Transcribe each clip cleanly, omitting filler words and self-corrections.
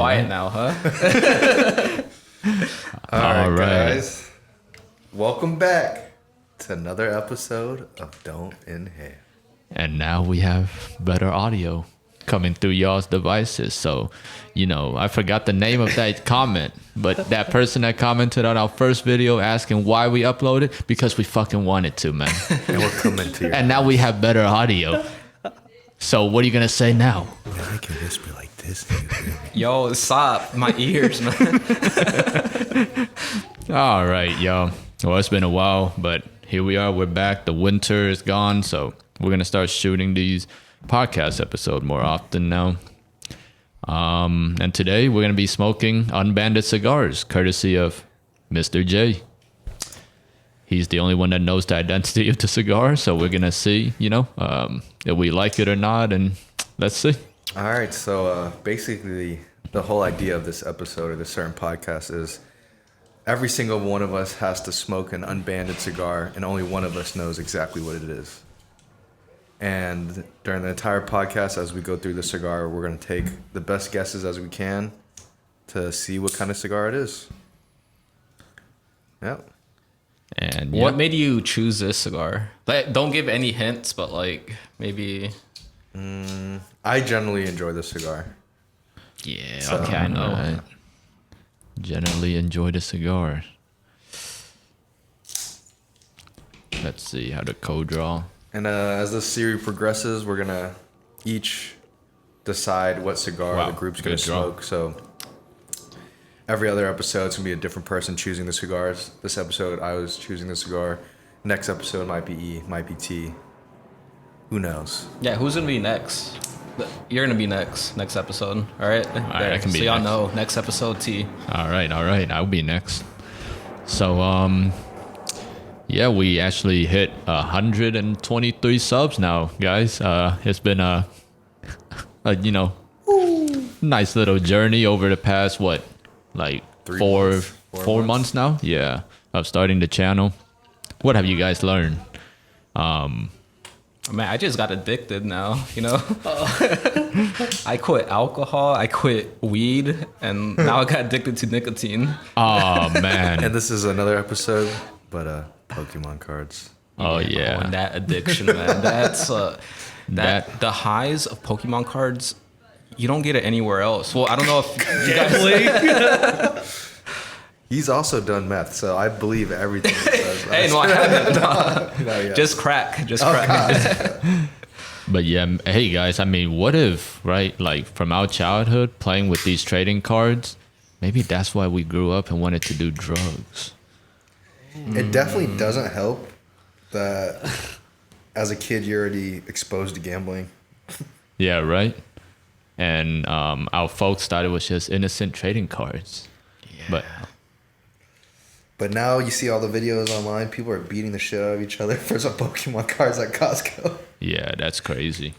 quiet now, huh? All right, guys. Welcome back to another episode of Don't Inhale. And now we have better audio coming through y'all's devices. So, I forgot the name of that comment, but that person that commented on our first video asking why we uploaded, because we fucking wanted to, man. And we're coming to you. And now we have better audio. So what are you going to say now? I can whisper like this. Yo, stop. My ears, man. All right, y'all. Well, it's been a while, but here we are. We're back. The winter is gone, so we're going to start shooting these podcast episodes more often now. And today we're going to be smoking unbanded cigars, courtesy of Mr. J. He's the only one that knows the identity of the cigar, so we're going to see, if we like it or not, and let's see. All right, so basically the whole idea of this episode or this certain podcast is every single one of us has to smoke an unbanded cigar, and only one of us knows exactly what it is. And during the entire podcast, as we go through the cigar, we're going to take the best guesses as we can to see what kind of cigar it is. Yep. And What made you choose this cigar? Like, don't give any hints, but like maybe. I generally enjoy this cigar. Yeah. So, okay, I know. Right. Generally enjoy the cigar. Let's see how the code draw. And as the series progresses, we're going to each decide what cigar the group's going to smoke. So every other episode, it's going to be a different person choosing the cigars. This episode, I was choosing the cigar. Next episode might be E, might be T. Who knows? Yeah, who's gonna be next? You're gonna be next episode. All right. All right, I can be so y'all next. know next episode T. All right. I'll be next. So, yeah, we actually hit 123 subs now, guys. It's been a nice little journey over the past, four months now? Yeah, of starting the channel. What have you guys learned? Man, I just got addicted now, I quit alcohol, I quit weed, and now I got addicted to nicotine. Oh, man. And this is another episode, but Pokemon cards. Oh, yeah. Oh, and that addiction, man. That's the highs of Pokemon cards. You don't get it anywhere else. Well, I don't know if you guys. He's also done meth, so I believe everything he says. Hey, no, I haven't. No, yeah. Just crack. Just crack. But yeah, hey guys, I mean, what if, right, like from our childhood playing with these trading cards, maybe that's why we grew up and wanted to do drugs. It definitely doesn't help that as a kid you're already exposed to gambling. Yeah, right? And our folks thought it was just innocent trading cards. Yeah. But now you see all the videos online, people are beating the shit out of each other for some Pokemon cards at Costco. Yeah, that's crazy.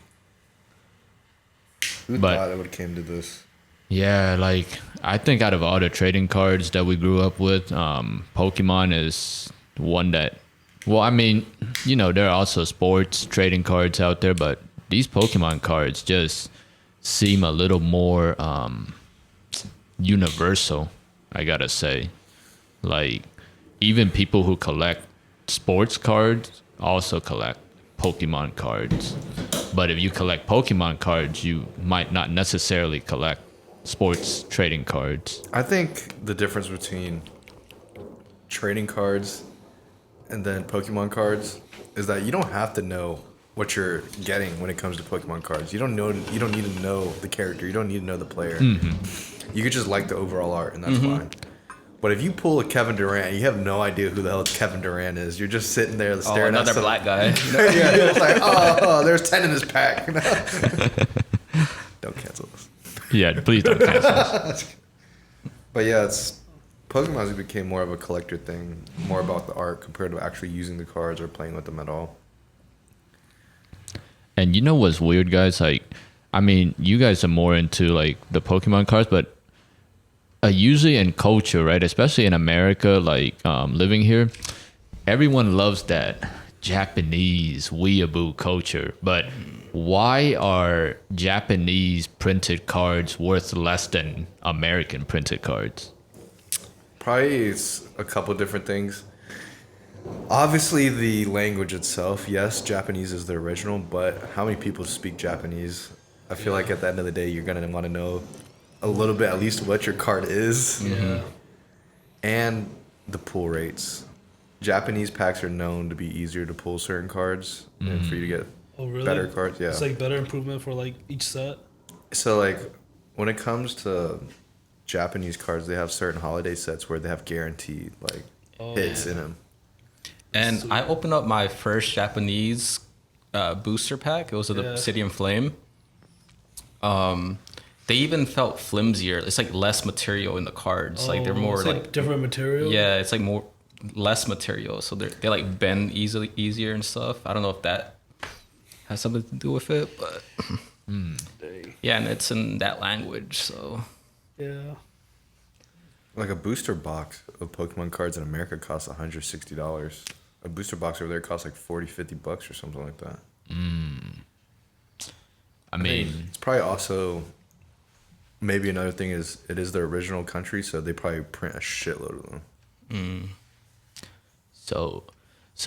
Who thought it would have came to this? Yeah, like, I think out of all the trading cards that we grew up with, Pokemon is one that, well, I mean, there are also sports trading cards out there, but these Pokemon cards just seem a little more universal, I gotta say. Like, even people who collect sports cards also collect Pokemon cards. But if you collect Pokemon cards, you might not necessarily collect sports trading cards. I think the difference between trading cards and then Pokemon cards is that you don't have to know what you're getting when it comes to Pokemon cards. You don't need to know the character. You don't need to know the player. Mm-hmm. You could just like the overall art, and that's fine. But if you pull a Kevin Durant, you have no idea who the hell Kevin Durant is. You're just sitting there staring at another black guy. Yeah, it's like, oh, there's 10 in this pack. Don't cancel this. Yeah, please don't cancel us. But yeah, Pokemon's became more of a collector thing, more about the art compared to actually using the cards or playing with them at all. And you know what's weird, guys? Like, I mean, you guys are more into like the Pokemon cards, but usually in culture, right? Especially in America, like living here, everyone loves that Japanese weeaboo culture. But why are Japanese printed cards worth less than American printed cards? Probably it's a couple different things. Obviously, the language itself, yes, Japanese is the original, but how many people speak Japanese? I feel like at the end of the day, you're going to want to know a little bit, at least what your card is. Yeah. And the pull rates. Japanese packs are known to be easier to pull certain cards and for you to get better cards. Yeah. It's like better improvement for like each set. So like when it comes to Japanese cards, they have certain holiday sets where they have guaranteed like hits in them. And I opened up my first Japanese booster pack. It was the Obsidian Flame. They even felt flimsier. It's like less material in the cards. Like they're more it's like different material. Yeah, it's like less material. So they like bend easier and stuff. I don't know if that has something to do with it, but yeah, and it's in that language. So Yeah. Like a booster box of Pokemon cards in America costs $160. A booster box over there costs like $40-$50 or something like that. I mean, it's probably also maybe another thing is it is their original country, so they probably print a shitload of them. so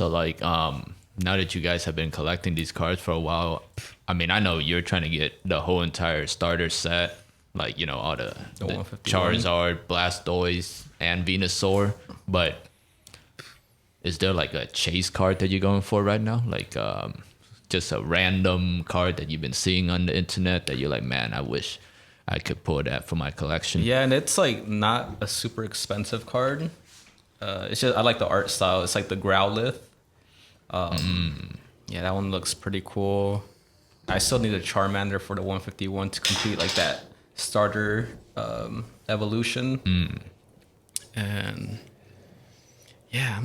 like now that you guys have been collecting these cards for a while, I mean, I know you're trying to get the whole entire starter set, like, you know, all the 151. Charizard, Blastoise, and Venusaur, but is there like a chase card that you're going for right now? Like just a random card that you've been seeing on the internet that you're like, man, I wish I could pull that for my collection. yeah, and it's like not a super expensive card. It's just I like the art style. It's like the Growlithe. Yeah, that one looks pretty cool. I still need a Charmander for the 151 to complete like that starter evolution. And yeah,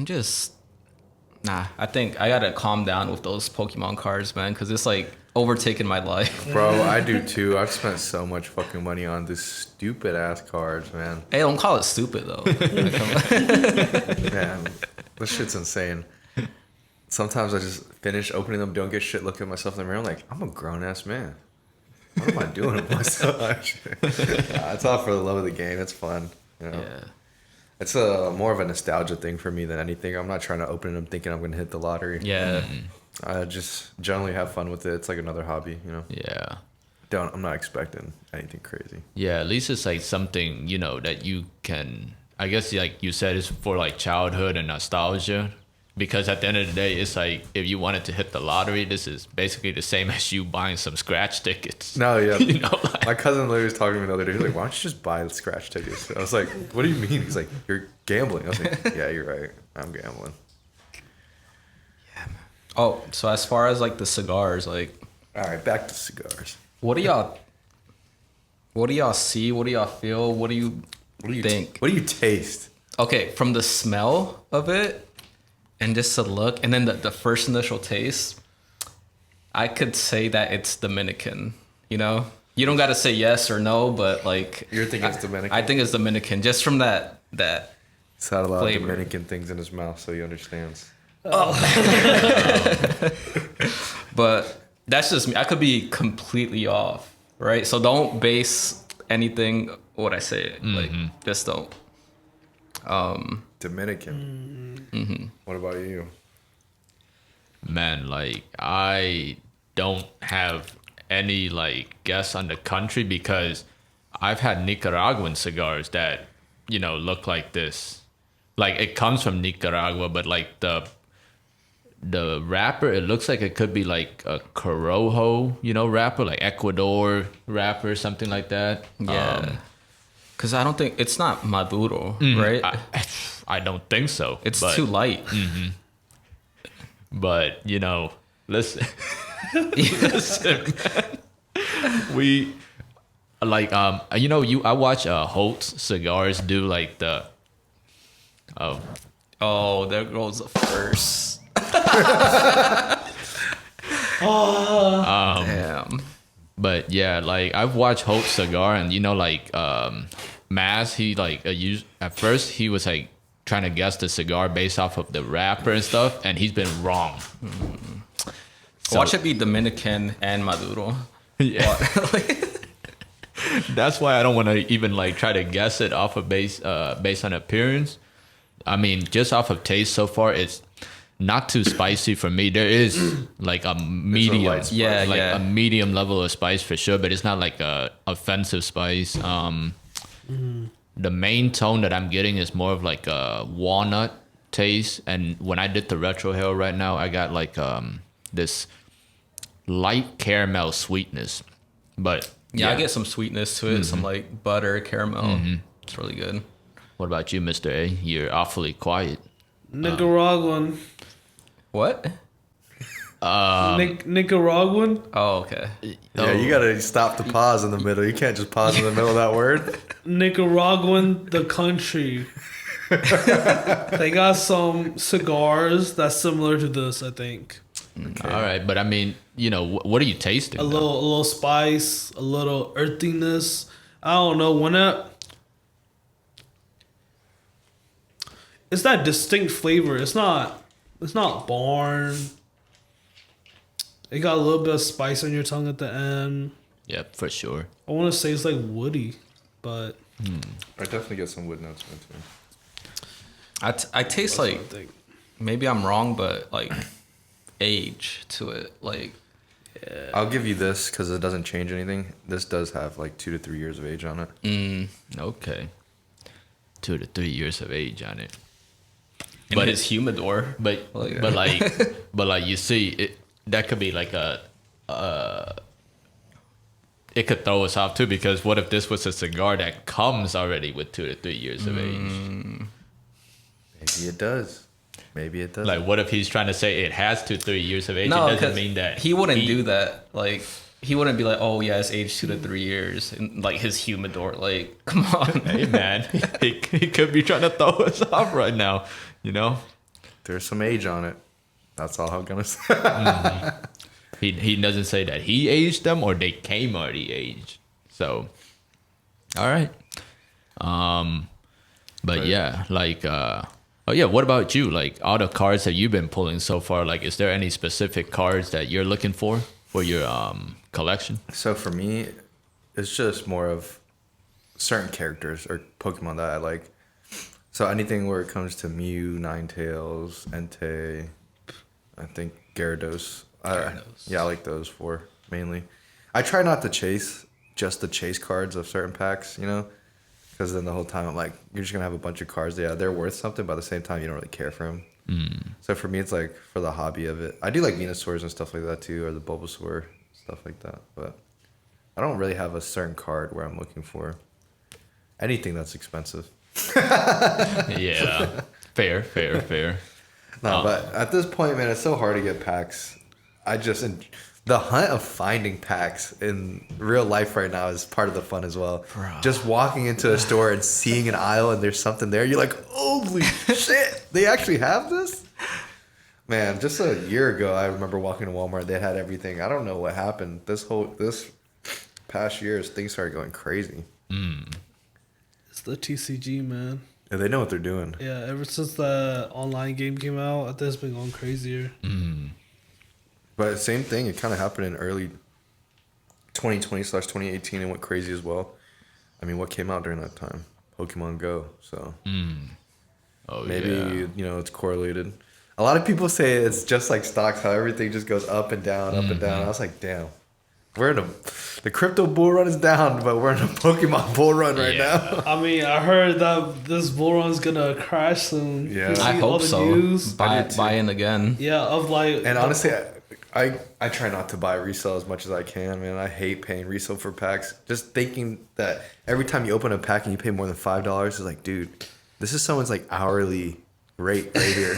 I think I gotta calm down with those Pokemon cards, man, because it's like overtaking my life. Bro, I do too. I've spent so much fucking money on these stupid ass cards, man. Hey, don't call it stupid though. Man, this shit's insane. Sometimes I just finish opening them, don't get shit, look at myself in the mirror, I'm like, I'm a grown ass man. What am I doing with myself? It's all for the love of the game. It's fun. You know? Yeah. It's more of a nostalgia thing for me than anything. I'm not trying to open them thinking I'm going to hit the lottery. Yeah. I just generally have fun with it. It's like another hobby, you know? Yeah. I'm not expecting anything crazy. Yeah, at least it's like something, you know, that you can, I guess like you said, it's for like childhood and nostalgia. Because at the end of the day, it's like if you wanted to hit the lottery, this is basically the same as you buying some scratch tickets. No, yeah. You know, like, my cousin literally was talking to me the other day. He's like, why don't you just buy the scratch tickets? I was like, what do you mean? He's like, you're gambling. I was like, yeah, you're right. I'm gambling. Oh, so as far as like the cigars, like, All right, back to cigars. what do y'all see? What do y'all feel? What do you think? What do you taste? Okay, from the smell of it and just the look, and then the first initial taste, I could say that it's Dominican. You know, you don't got to say yes or no, but like You're thinking it's Dominican? I think it's Dominican, just from that. He's had a lot flavor. of Dominican things in his mouth, so he understands. But that's just me. I could be completely off, right? So don't base anything what I say. Like, just don't. Dominican. What about you? man, like I don't have any like guess on the country because I've had Nicaraguan cigars that, you know, look like this. Like it comes from Nicaragua, but like the wrapper, it looks like it could be like a Corojo, you know, wrapper, like Ecuador wrapper, something like that. Yeah. Because I don't think it's not Maduro, right? I don't think so. It's but, too light. But you know, listen, listen, man. We like you know, I watch Holtz Cigars do like the Oh, there goes the first. Damn. But yeah, like I've watched Holt Cigar, and you know, like Maz, he like at first he was like trying to guess the cigar based off of the wrapper and stuff, and he's been wrong. Watch it be Dominican and Maduro. Yeah. That's why I don't want to even like try to guess it off of based on appearance. I mean, just off of taste so far, it's not too spicy for me. There is like a medium, light spice. a medium level of spice for sure, but it's not like a offensive spice. The main tone that I'm getting is more of like a walnut taste, and when I did the retro hail right now, I got like this light caramel sweetness, but I get some sweetness to it, some like butter, caramel. It's really good. What about you, Mr. A? You're awfully quiet. Nicaraguan. What? Nicaraguan. Oh, okay. Yeah, you gotta stop the pause in the middle. You can't just pause in the middle of that word. Nicaraguan, the country. They got some cigars that's similar to this, I think. Okay. All right, but I mean, you know, what are you tasting? A little spice, a little earthiness. I don't know it's that distinct flavor. It's not barn. It got a little bit of spice on your tongue at the end. Yep, for sure. I want to say it's like woody, but I definitely get some wood notes in it too. I taste that's like, what I think. maybe I'm wrong, but like age to it. Like, I'll give you this because it doesn't change anything. This does have like 2 to 3 years of age on it. Okay. 2 to 3 years of age on it. but his humidor. But like you see, it that could be like it could throw us off too, because what if this was a cigar that comes already with 2 to 3 years of age? Maybe it does. Maybe it does. Like, what if he's trying to say it has 2 to 3 years of age? No, it doesn't 'cause mean that he wouldn't do that. Like, he wouldn't be like, oh yeah, it's aged 2 to 3 years, and like his humidor. Like, come on. Hey man, he could be trying to throw us off right now. You know, There's some age on it. That's all I'm gonna say. he doesn't say that he aged them or they came already aged. So, all right. But yeah, like, oh yeah. What about you? Like, all the cards that you've been pulling so far, like, is there any specific cards that you're looking for your collection? So for me, it's just more of certain characters or Pokemon that I like. So anything where it comes to Mew, Ninetales, Entei, I think Gyarados. Yeah, I like those 4 mainly. I try not to chase just the chase cards of certain packs, you know, because then the whole time I'm like, you're just gonna have a bunch of cards. Yeah, they're worth something, but at the same time, you don't really care for them. So for me, it's like for the hobby of it. I do like Venusaurs and stuff like that too, or the Bulbasaur, stuff like that. But I don't really have a certain card where I'm looking for anything that's expensive. Yeah, fair. No, but at this point, man, it's so hard to get packs. The hunt of finding packs in real life right now is part of the fun as well. Bro. Just walking into a store and seeing an aisle and there's something there, you're like, holy shit, they actually have this? Man, just a year ago, I remember walking to Walmart, they had everything. I don't know what happened. This past year, things started going crazy. It's the TCG, man. And they know what they're doing. Yeah, ever since the online game came out, I think it's been going crazier. But same thing, it kind of happened in early 2020/2018 and went crazy as well. I mean, what came out during that time? Pokemon Go. So maybe, you know, it's correlated. A lot of people say it's just like stocks, how everything just goes up and down, up and down. I was like, damn. The crypto bull run is down, but we're in a Pokemon bull run right now. I mean, I heard that this bull run's gonna crash soon. Yeah. You see I all hope the so. news? Buy in again. Yeah, of like. And honestly, I try not to buy resale as much as I can, man. I hate paying resale for packs. Just thinking that every time you open a pack and you pay more than $5, it's like, dude, this is someone's like hourly rate right here.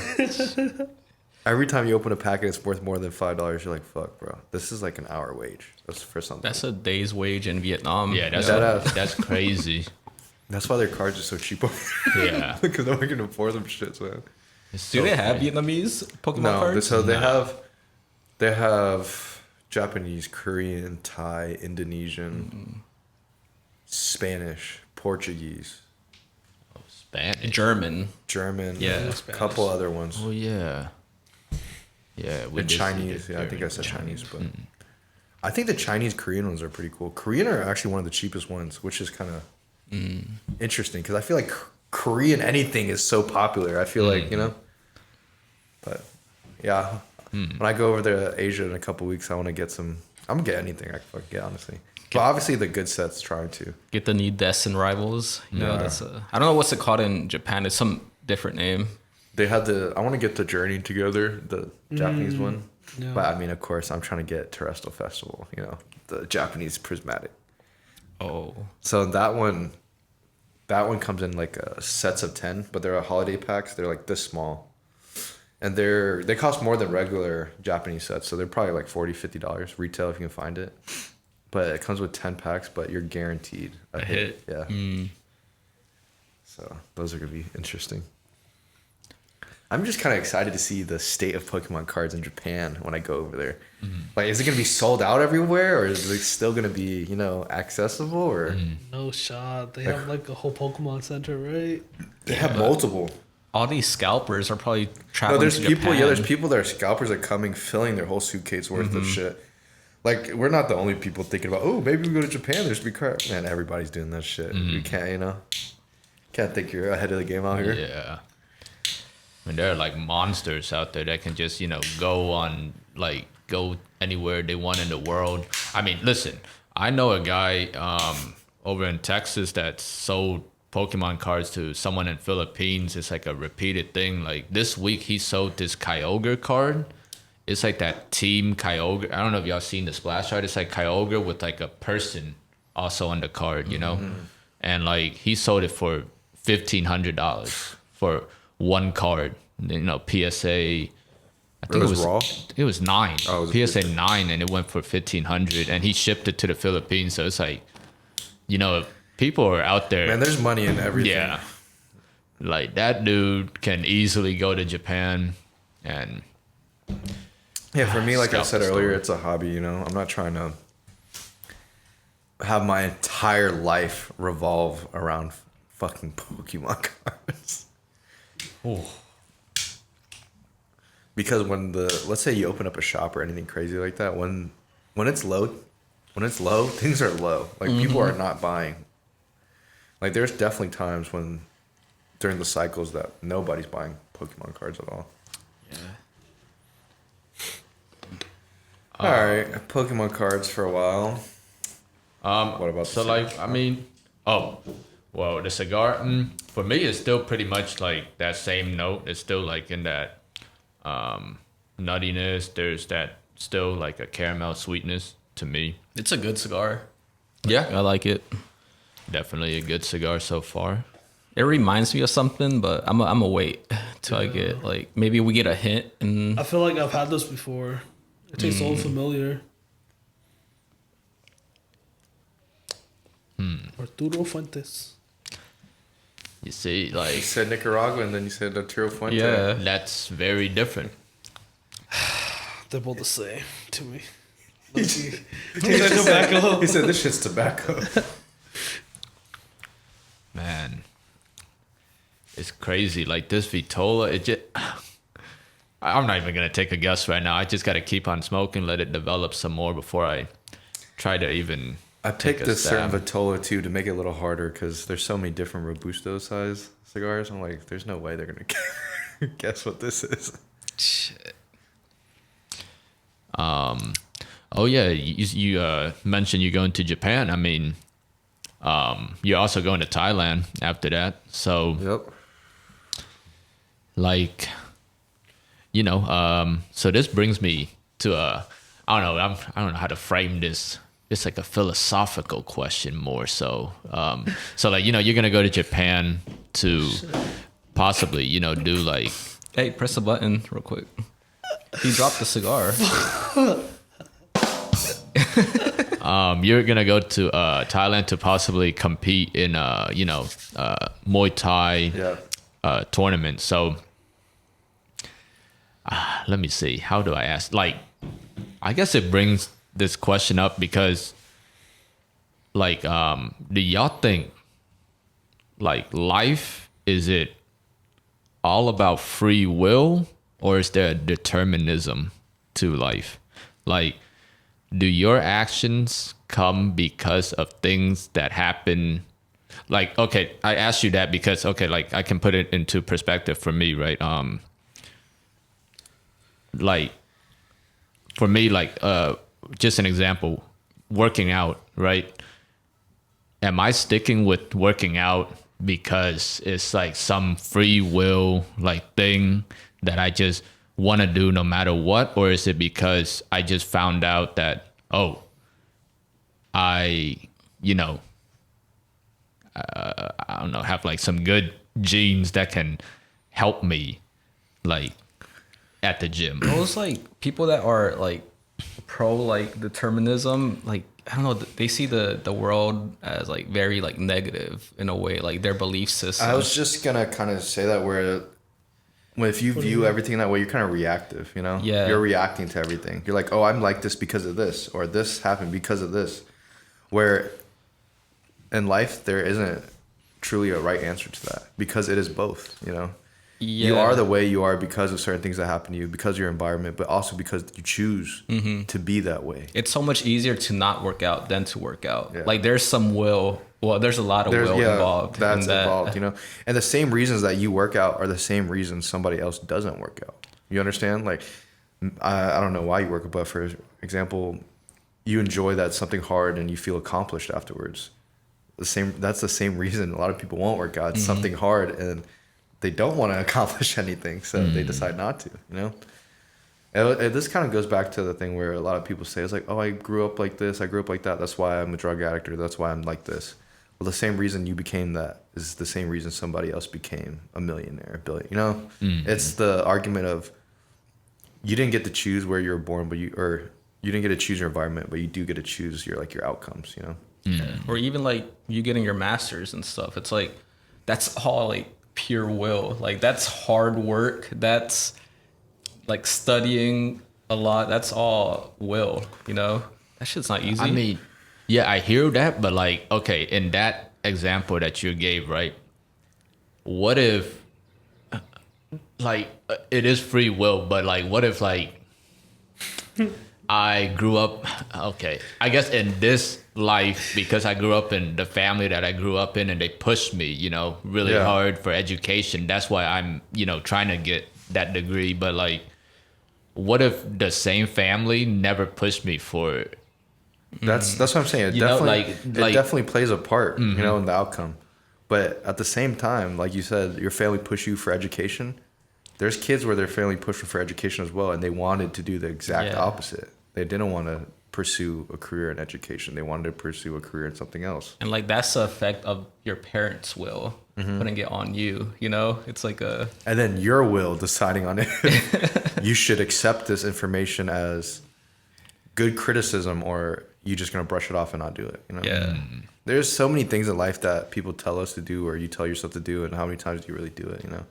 Every time you open a pack and it's worth more than $5, you're like, fuck, bro. This is like an hour wage. That's for something. That's a day's wage in Vietnam. Yeah, that's crazy. That's why their cards are so cheap over here. Yeah. Because no one can afford them shits, man. Do they have Vietnamese Pokemon cards? So they have Japanese, Korean, Thai, Indonesian, Spanish, Portuguese, Spanish. German. German, Yeah. a couple other ones. Oh yeah. Yeah, we And did see Chinese. the Yeah, I think I German said Chinese, but Mm. I think the Chinese Korean ones are pretty cool. Korean are actually one of the cheapest ones, which is kind of interesting because I feel like Korean anything is so popular. I feel like, but yeah, when I go over there to Asia in a couple weeks, I want to get some. I'm gonna get anything I can fucking get, honestly. But obviously, the good sets trying to. Get the new Destin rivals. You know, Yeah. that's I don't know what's it called in Japan. It's some different name. They had I want to get the Journey Together, the Japanese one. Yeah. But I mean, of course, I'm trying to get Terrestrial Festival, the Japanese prismatic. Oh, So that one comes in like sets of 10, but they're holiday packs. They're like this small. And they cost more than regular Japanese sets. So they're probably like $40, $50 retail if you can find it. But it comes with 10 packs, but you're guaranteed a hit. Yeah. So those are going to be interesting. I'm just kind of excited to see the state of Pokemon cards in Japan when I go over there. Like, is it going to be sold out everywhere, or is it still going to be, accessible? Or No shot. They have like a whole Pokemon Center, right? they have multiple. all these scalpers are probably No, traveling there's to people. Japan. Yeah, there's people that are scalpers that coming, filling their whole suitcase worth of shit. Like, we're not the only people thinking about. Oh, maybe we go to Japan. There's be crap. Man, everybody's doing that shit. You can't, can't think you're ahead of the game out here. Yeah. I mean, there are like monsters out there that can just, go anywhere they want in the world. I mean, listen, I know a guy over in Texas that sold Pokemon cards to someone in Philippines. It's like a repeated thing. Like this week, he sold this Kyogre card. It's like that Team Kyogre. I don't know if y'all seen the splash art. It's like Kyogre with like a person also on the card, And like he sold it for $1,500 for one card. PSA. I think It was raw? It was 9. Oh, it was PSA 9, and it went for $1,500, and he shipped it to the Philippines. So it's like, people are out there. Man, there's money in everything. Yeah, like that dude can easily go to Japan, and Yeah, for me, like I Scalp said the earlier, store. it's a hobby, I'm not trying to have my entire life revolve around fucking Pokemon cards. Because let's say you open up a shop or anything crazy like that, when it's low, things are low. Like people are not buying. Like there's definitely times during the cycles that nobody's buying Pokemon cards at all. All right, Pokemon cards for a while. What about so the like I mean, the cigar for me is still pretty much like that same note. It's still like in that nuttiness. There's that still like a caramel sweetness to me. It's a good cigar. Yeah, I like it. definitely a good cigar so far. It reminds me of something, but I'm gonna wait till I get maybe we get a hint. And I feel like I've had this before. It tastes so familiar. Arturo Fuentes. You see, You like said Nicaragua and then you said Arturo Fuente. yeah, that's very different. They're both the same to me. Tastes like tobacco. He said this shit's tobacco. Man, it's crazy. Like this Vitola, it just. I'm not even gonna take a guess right now. I just gotta keep on smoking, let it develop some more before I try to even. I take picked a this certain stab. Vitola too to make it a little harder because there's so many different Robusto size cigars. I'm like, there's no way they're gonna guess what this is. shit. Oh yeah, you mentioned you're going to Japan. I mean, you're also going to Thailand after that. So Yep. like, so this brings me to I don't know how to frame this. It's like a philosophical question more so. So like, you're gonna go to Japan to possibly, do like. Hey, press the button real quick. He dropped the cigar. You're gonna go to Thailand to possibly compete in Muay Thai Yeah. tournament. So let me see. How do I ask? Like, I guess it brings this question up because, like, do y'all think, like, life is it all about free will, or is there a determinism to life? Like, do your actions come because of things that happen? Like, okay, I asked you that because, okay, like I can put it into perspective for me, right? Like for me, like, just an example, working out, right? Am I sticking with working out because it's like some free will like thing that I just want to do no matter what? Or is it because I just found out that, oh, I, you know, I don't know, have like some good genes that can help me like at the gym? Those like people that are like pro like determinism, like I don't know, they see the world as like very like negative in a way, like their belief system. I was just gonna kind of say that where if you view everything that way, you're kind of reactive, you know? Yeah. You're reacting to everything. You're like, oh, I'm like this because of this, or this happened because of this. Where in life, there isn't truly a right answer to that because it is both, you know? Yeah. You are the way you are because of certain things that happen to you, because of your environment, but also because you choose to be that way. It's so much easier to not work out than to work out. Yeah. Like there's some will. Well, there's a lot of will involved. That's in that. involved, you know? And the same reasons that you work out are the same reasons somebody else doesn't work out. You understand? Like, I don't know why you work out, but for example, you enjoy that something hard and you feel accomplished afterwards. That's the same reason a lot of people won't work out. It's something hard and they don't want to accomplish anything, so they decide not to, you know? And this kind of goes back to the thing where a lot of people say, it's like, oh, I grew up like this, I grew up like that, that's why I'm a drug addict, or that's why I'm like this. Well, the same reason you became that is the same reason somebody else became a millionaire, a billion, you know? It's the argument of you didn't get to choose where you were born, but you didn't get to choose your environment, but you do get to choose your outcomes, you know? Yeah. Or even like you getting your master's and stuff. It's like, that's all like pure will. Like that's hard work. That's like studying a lot. That's all will, you know? That shit's not easy. I mean, yeah, I hear that, but like, okay, in that example that you gave, right? What if, like, it is free will, but like, what if, like, I grew up, okay, I guess in this life, because I grew up in the family that I grew up in and they pushed me, you know, really hard for education. That's why I'm, you know, trying to get that degree. But like, what if the same family never pushed me for? That's what I'm saying. It You know, definitely like- it definitely plays a part, you know, in the outcome. But at the same time, like you said, your family pushed you for education. There's kids where their family pushed them for education as well, and they wanted to do the exact opposite. They didn't want to pursue a career in education. They wanted to pursue a career in something else. and like that's the effect of your parents' will putting it on you, you know? It's like a And then your will deciding on if you should accept this information as good criticism or you just going to brush it off and not do it, you know? yeah. There's so many things in life that people tell us to do or you tell yourself to do, and how many times do you really do it, you know?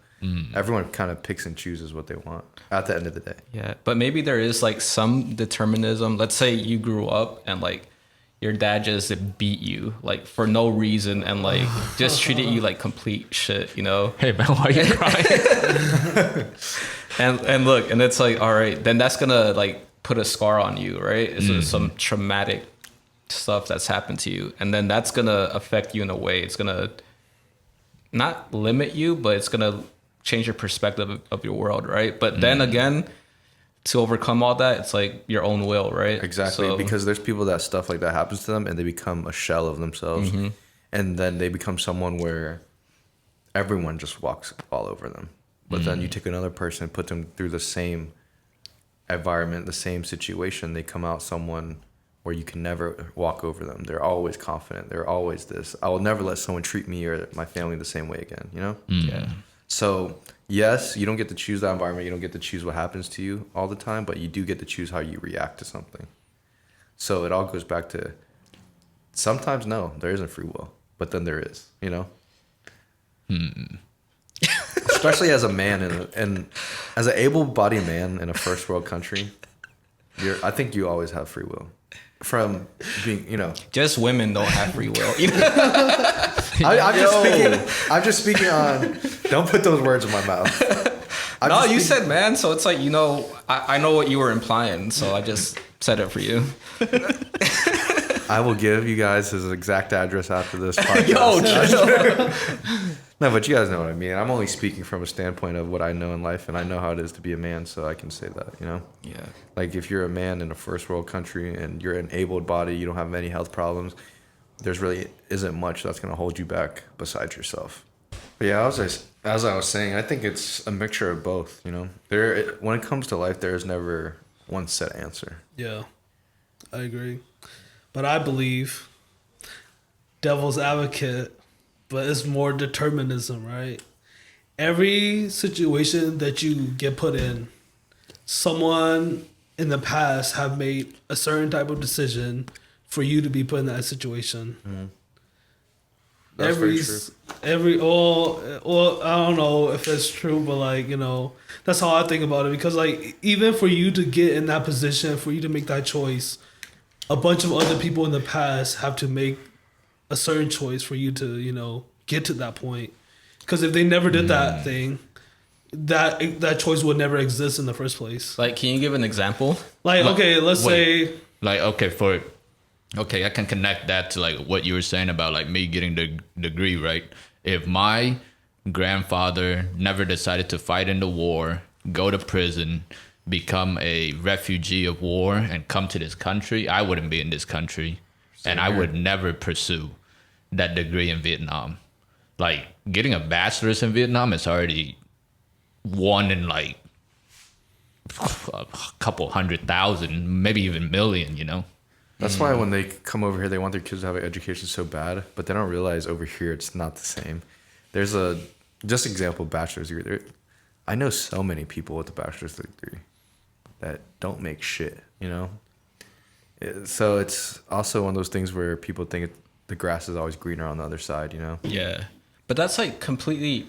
Everyone kind of picks and chooses what they want at the end of the day. Yeah, but maybe there is like some determinism. Let's say you grew up and like your dad just beat you like for no reason and like just treated you like complete shit, you know? Hey man, why are you crying? And look, and it's like, all right, then that's gonna like put a scar on you, right? It's some traumatic stuff that's happened to you, and then that's gonna affect you in a way. It's gonna not limit you, but it's gonna change your perspective of your world, right? But then again, to overcome all that, it's like your own will, right? Exactly, So, because there's people that stuff like that happens to them and they become a shell of themselves, and then they become someone where everyone just walks all over them. But then you take another person and put them through the same environment, the same situation, they come out someone where you can never walk over them. They're always confident. They're always this. I will never let someone treat me or my family the same way again, you know? yeah. So, yes, you don't get to choose that environment. You don't get to choose what happens to you all the time, but you do get to choose how you react to something. So it all goes back to sometimes, no, there isn't free will, but then there is, you know? Especially as a man and as an able-bodied man in a first world country, I think you always have free will. From being, you know, Just women don't have free will. I'm just speaking on. Don't put those words in my mouth. No, you said man, so it's like, I know what you were implying, so I just said it for you. I will give you guys his exact address after this podcast. No, but you guys know what I mean. I'm only speaking from a standpoint of what I know in life, and I know how it is to be a man, so I can say that, Yeah. Like, if you're a man in a first world country and you're an able body, you don't have many health problems, there's really isn't much that's going to hold you back besides yourself. But yeah, as I was saying, I think it's a mixture of both, when it comes to life, there is never one set answer. Yeah, I agree. But I believe devil's advocate, but it's more determinism, right? Every situation that you get put in, someone in the past have made a certain type of decision for you to be put in that situation. Mm-hmm. That's very true. Well, I don't know if it's true, but that's how I think about it. Because even for you to get in that position, for you to make that choice, a bunch of other people in the past have to make a certain choice for you to, get to that point. Because if they never did that thing, that choice would never exist in the first place. Like, can you give an example? Let's say... Okay, I can connect that to what you were saying about me getting the degree, right? If my grandfather never decided to fight in the war, go to prison, become a refugee of war, and come to this country, I wouldn't be in this country. And I would never pursue that degree in Vietnam. Getting a bachelor's in Vietnam is already one in a couple 100,000, maybe even million, That's why when they come over here, they want their kids to have an education so bad, but they don't realize over here it's not the same. There's just example, bachelor's degree. I know so many people with a bachelor's degree that don't make shit, So it's also one of those things where people think the grass is always greener on the other side, Yeah. But that's completely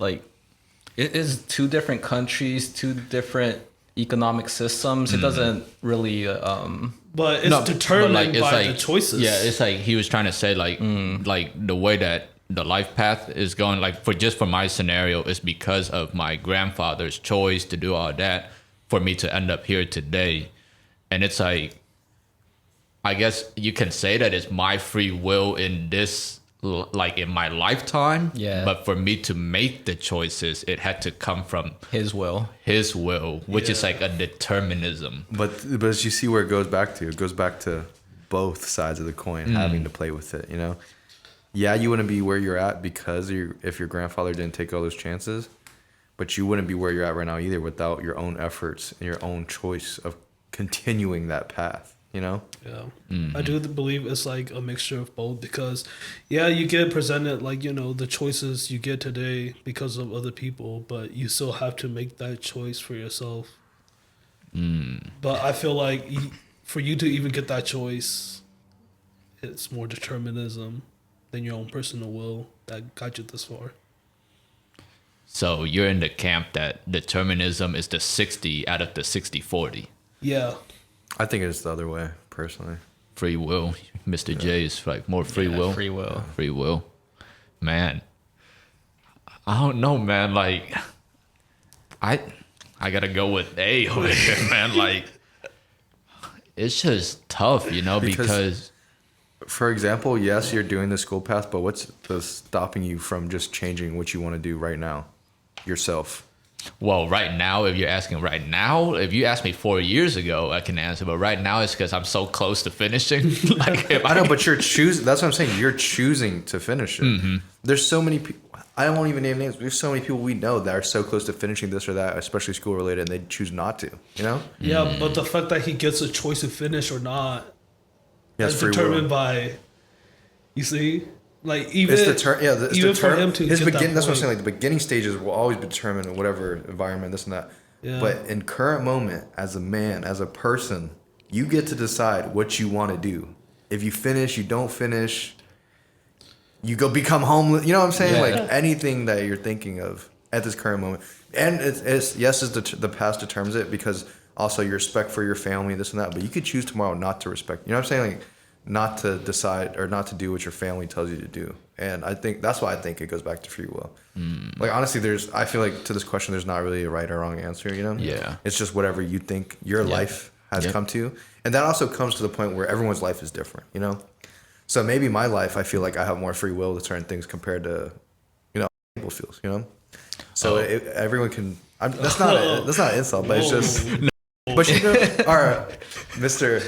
it is two different countries, two different economic systems. It doesn't really But it's determined by the choices. Yeah, it's he was trying to say the way that the life path is going, for my scenario, is because of my grandfather's choice to do all that for me to end up here today. And it's I guess you can say that it's my free will in this, in my lifetime. Yeah. But for me to make the choices, it had to come from his will, which is a determinism. But you see where it goes back to. It goes back to both sides of the coin, having to play with it, Yeah, you wouldn't be where you're at because if your grandfather didn't take all those chances, but you wouldn't be where you're at right now either without your own efforts and your own choice of continuing that path, Yeah. I do believe it's a mixture of both because, you get presented the choices you get today because of other people, but you still have to make that choice for yourself. But I feel for you to even get that choice, it's more determinism than your own personal will that got you this far. So you're in the camp that determinism is the 60 out of the 60-40. Yeah. I think it's the other way, personally. Free will. Mr. J is more free will. Free will. Free will. Man. I don't know, man. I gotta go with A over here, man. It's just tough, because for example, yes, you're doing the school path, but what's stopping you from just changing what you want to do right now? Yourself. Well, right now, if you're asking right now, if you asked me 4 years ago, I can answer. But right now, it's because I'm so close to finishing. I know, but you're choosing. That's what I'm saying. You're choosing to finish it. Mm-hmm. There's so many people. I won't even name names. There's so many people we know that are so close to finishing this or that, especially school related, and they choose not to. Yeah, but the fact that he gets a choice to finish or not is determined by. You see. Even it's for him to his begin. That's what I'm saying. The beginning stages will always be determined in whatever environment, this and that. Yeah. But in current moment, as a man, as a person, you get to decide what you want to do. If you finish, you don't finish. You go become homeless. You know what I'm saying? Yeah. Anything that you're thinking of at this current moment, and it's the past determines it because also your respect for your family, this and that. But you could choose tomorrow not to respect. You know what I'm saying? Not to decide or not to do what your family tells you to do. And I think that's why I think it goes back to free will. Like honestly, I feel like to this question, there's not really a right or wrong answer. You know? Yeah. It's just whatever you think your life has come to, and that also comes to the point where everyone's life is different. You know? So maybe my life, I feel like I have more free will to certain things compared to, people feels. You know? So everyone can. That's not an insult, but it's just. But or Mr.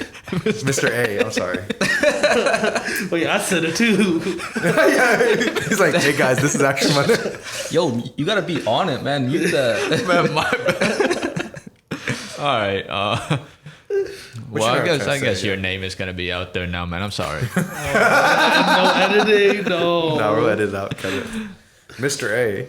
A, I'm sorry. Wait, I said it too. Yeah, he's like, hey guys, this is actually my name. Yo, you gotta be on it, man. You the Man, my bad. All right. Well, I guess your name is gonna be out there now, man. I'm sorry. No editing, no. No, we'll edit it out. Cut it. Mr. A.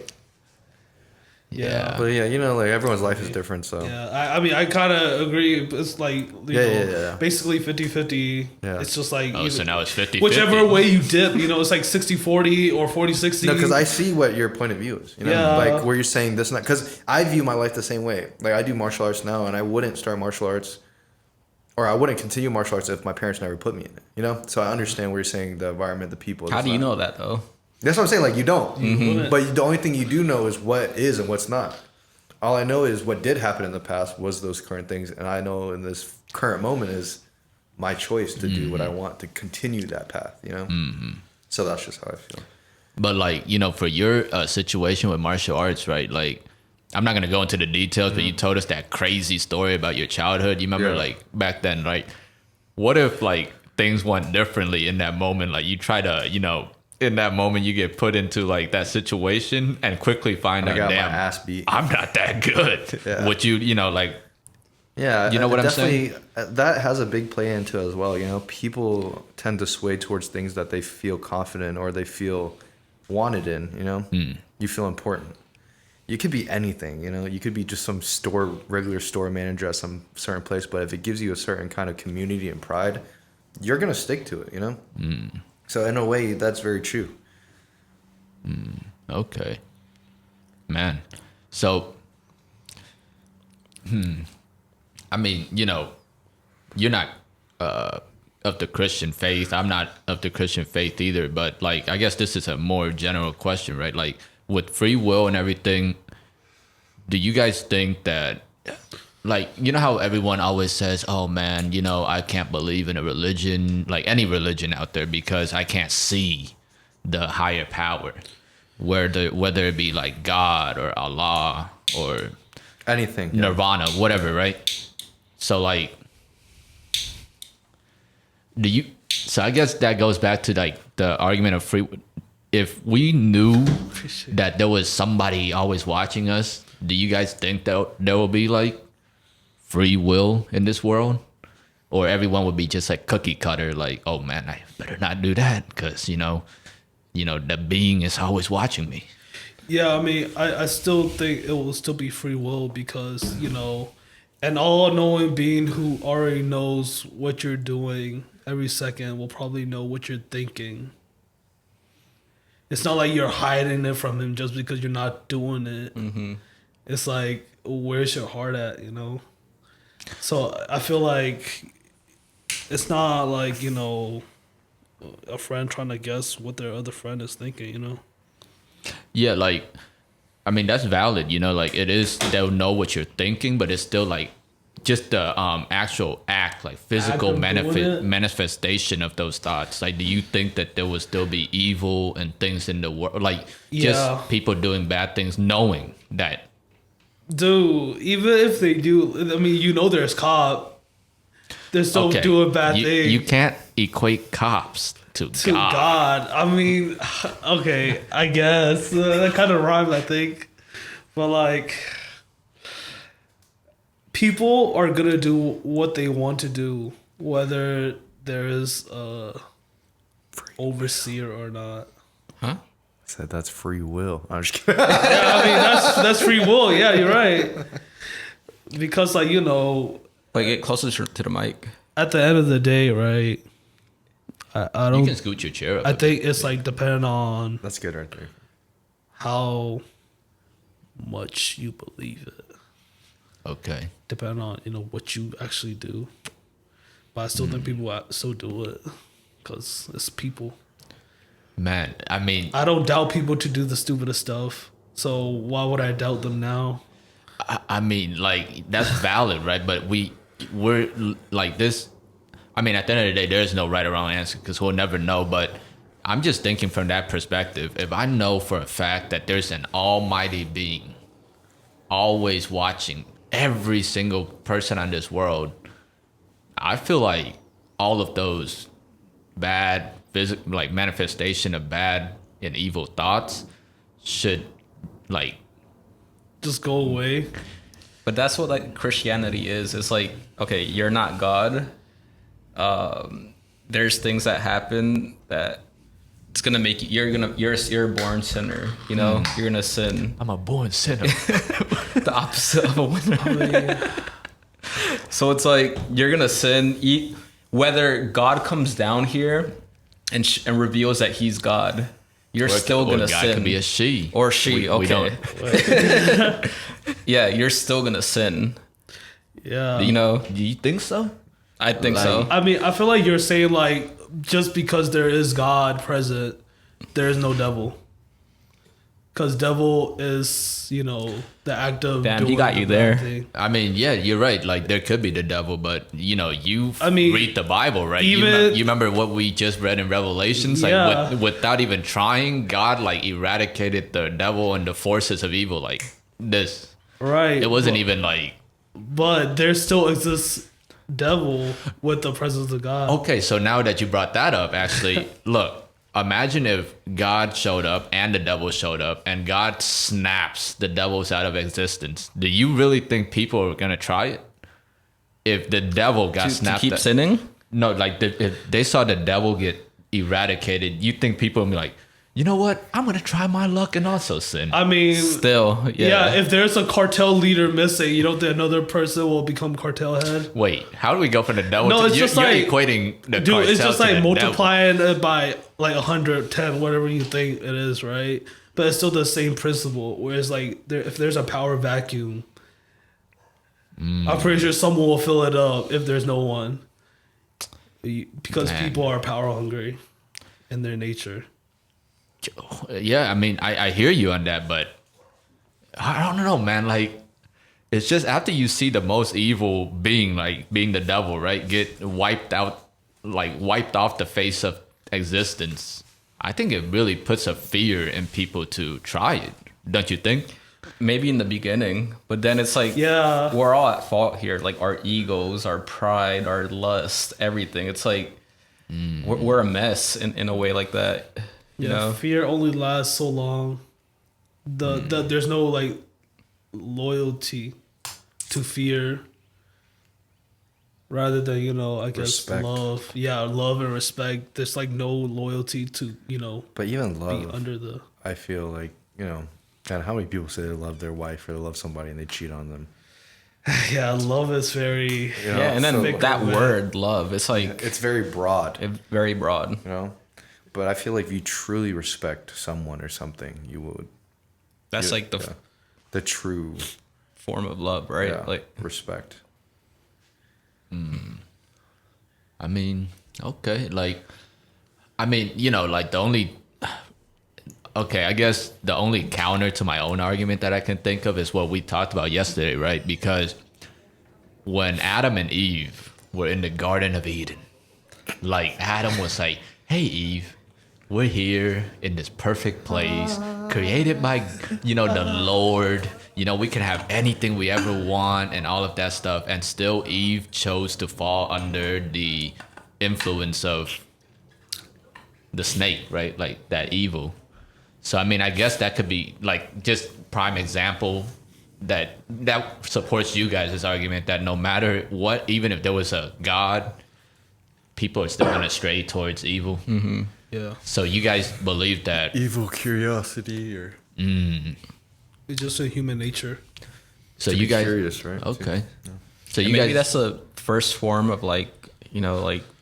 Yeah. But yeah, like everyone's life is different, so. Yeah, I mean, I kind of agree. It's like, basically 50-50. Yeah. It's just like... Oh, so now it's 50-50. Whichever way you dip, it's like 60-40 or 40-60. No, because I see what your point of view is. Like where you're saying this and that. Because I view my life the same way. Like I do martial arts now, and I wouldn't start martial arts, or I wouldn't continue martial arts if my parents never put me in it. So I understand where you're saying the environment, the people. How do you know that though? That's what I'm saying. Like you don't, but the only thing you do know is what is and what's not. All I know is what did happen in the past was those current things, and I know in this current moment is my choice to do what I want to continue that path. So that's just how I feel. But like for your situation with martial arts, right? Like I'm not gonna go into the details, but you told us that crazy story about your childhood. You remember like back then, right? What if like things went differently in that moment? Like you try to, in that moment you get put into like that situation and quickly find out, damn, my ass beat. I'm not that good. Yeah. Would you, like, yeah, you know what I'm saying? That has a big play into it as well. People tend to sway towards things that they feel confident or they feel wanted in. You feel important. You could be anything. You could be just some regular store manager at some certain place, but if it gives you a certain kind of community and pride, you're gonna stick to it. So in a way, that's very true. Okay, man. So, I mean, you're not of the Christian faith. I'm not of the Christian faith either. But like, I guess this is a more general question, right? Like, with free will and everything, do you guys think that, like, how everyone always says, oh man, I can't believe in a religion, like any religion out there, because I can't see the higher power, whether it be like God or Allah or anything, Nirvana, whatever, right? So like, so I guess that goes back to like the argument of free. If we knew that there was somebody always watching us, do you guys think that there will be like free will in this world, or everyone would be just like cookie cutter, like, oh man, I better not do that because the being is always watching me? Yeah, I mean, I still think it will still be free will because an all-knowing being who already knows what you're doing every second will probably know what you're thinking. It's not like you're hiding it from him just because you're not doing it. It's like, where's your heart at? So I feel like it's not like, a friend trying to guess what their other friend is thinking, Yeah, like, I mean, that's valid, like it is, they'll know what you're thinking, but it's still like just the actual act, like physical manifestation of those thoughts. Like, do you think that there will still be evil and things in the world? Like, just people doing bad things knowing that? Dude, even if they do, I mean, there's cop. They're still doing bad things. You can't equate cops to God. I mean, okay, I guess. That kind of rhymes, I think. But, like, people are going to do what they want to do, whether there is a overseer or not. Huh? Said that's free will. I'm just kidding. Yeah, I mean, that's free will. Yeah, you're right. Because, like, Like, get closer to the mic. At the end of the day, right? I don't. You can scoot your chair up. I think it's like depending on That's good right there. how much you believe it. Okay. Depending on what you actually do, but I still think people still do it because it's people. Man, I mean, I don't doubt people to do the stupidest stuff. So why would I doubt them now? I mean, like that's valid, right? But we're like this. I mean, at the end of the day, there's no right or wrong answer because we'll never know. But I'm just thinking from that perspective. If I know for a fact that there's an almighty being always watching every single person on this world, I feel like all of those bad like manifestation of bad and evil thoughts should like Just go away. But that's what like Christianity is. It's like, okay, you're not God. There's things that happen that it's gonna make you. You're a born sinner. You know, you're gonna sin. I'm a born sinner. The opposite of a winner. So it's like you're gonna sin. Whether God comes down here and reveals that He's God, you're still gonna God sin. could be a she or she. We Okay. don't. Yeah, you're still gonna sin. Yeah. You know, Do you think so? I think Like- so. I mean, I feel like you're saying like just because there is God present, there is no devil. Because devil is, you know, the act of Damn, he doing got you the bad there. thing. I mean, yeah, you're right. Like there could be the devil, but you know, I mean, read the Bible, right? even- You remember what we just read in Revelations? Like Yeah. without even trying, God like eradicated the devil and the forces of evil. Like this, Right. it wasn't but, even like. But there still exists devil with the presence of God. Okay, so now that you brought that up, actually, look. Imagine if God showed up and the devil showed up and God snaps the devils out of existence. Do you really think people are going to try it? If the devil got To snapped keep out- sinning. No, like if they saw the devil get eradicated, you think people would be like, you know what? I'm going to try my luck and also sin. I mean, Still, yeah. If there's a cartel leader missing, you don't think another person will become cartel head? Wait, how do we go from the devil No, to... it's just you're like- equating the Dude, it's cartel just to like the multiplying it by like 110, whatever you think it is, right? But it's still the same principle. Whereas like if there's a power vacuum, I'm pretty sure someone will fill it up if there's no one. Because Man. people are power hungry in their nature. devil. Yeah, I mean, I hear you on that, but I don't know, man. Like, it's just after you see the most evil being, like being the devil, right, get wiped out, like wiped off the face of existence, I think it really puts a fear in people to try it. Don't you think? maybe in the beginning, but then it's like, Yeah. we're all at fault here. Like our egos, our pride, our lust, everything. It's like we're a mess in a way like that. You know? Fear only lasts so long. There's no like loyalty to fear, rather than I guess Respect. love. Yeah, love and respect. There's like no loyalty to But even be love, under the. I feel like, God, how many people say they love their wife or they love somebody and they cheat on them? Yeah, love is very. Yeah, and then so that word love, it's like it's very broad, very broad. But I feel like if you truly respect someone or something, you would. That's you- like the yeah, the true form of love, right? yeah, Like respect. I mean, okay, like, I mean, like the only, okay, I guess the only counter to my own argument that I can think of is what we talked about yesterday, right? Because when Adam and Eve were in the Garden of Eden, like Adam was like, hey, Eve, we're here in this perfect place created by, the Lord. We can have anything we ever want and all of that stuff. And still Eve chose to fall under the influence of the snake, right? Like that evil. So, I mean, I guess that could be like just prime example that supports you guys' argument that no matter what, even if there was a God, people are still going to stray towards evil. Mm-hmm. Yeah, So you guys believe that? Evil curiosity or it's just a human nature. So to you be guys, curious, right? okay? So and you maybe guys, that's the first form of like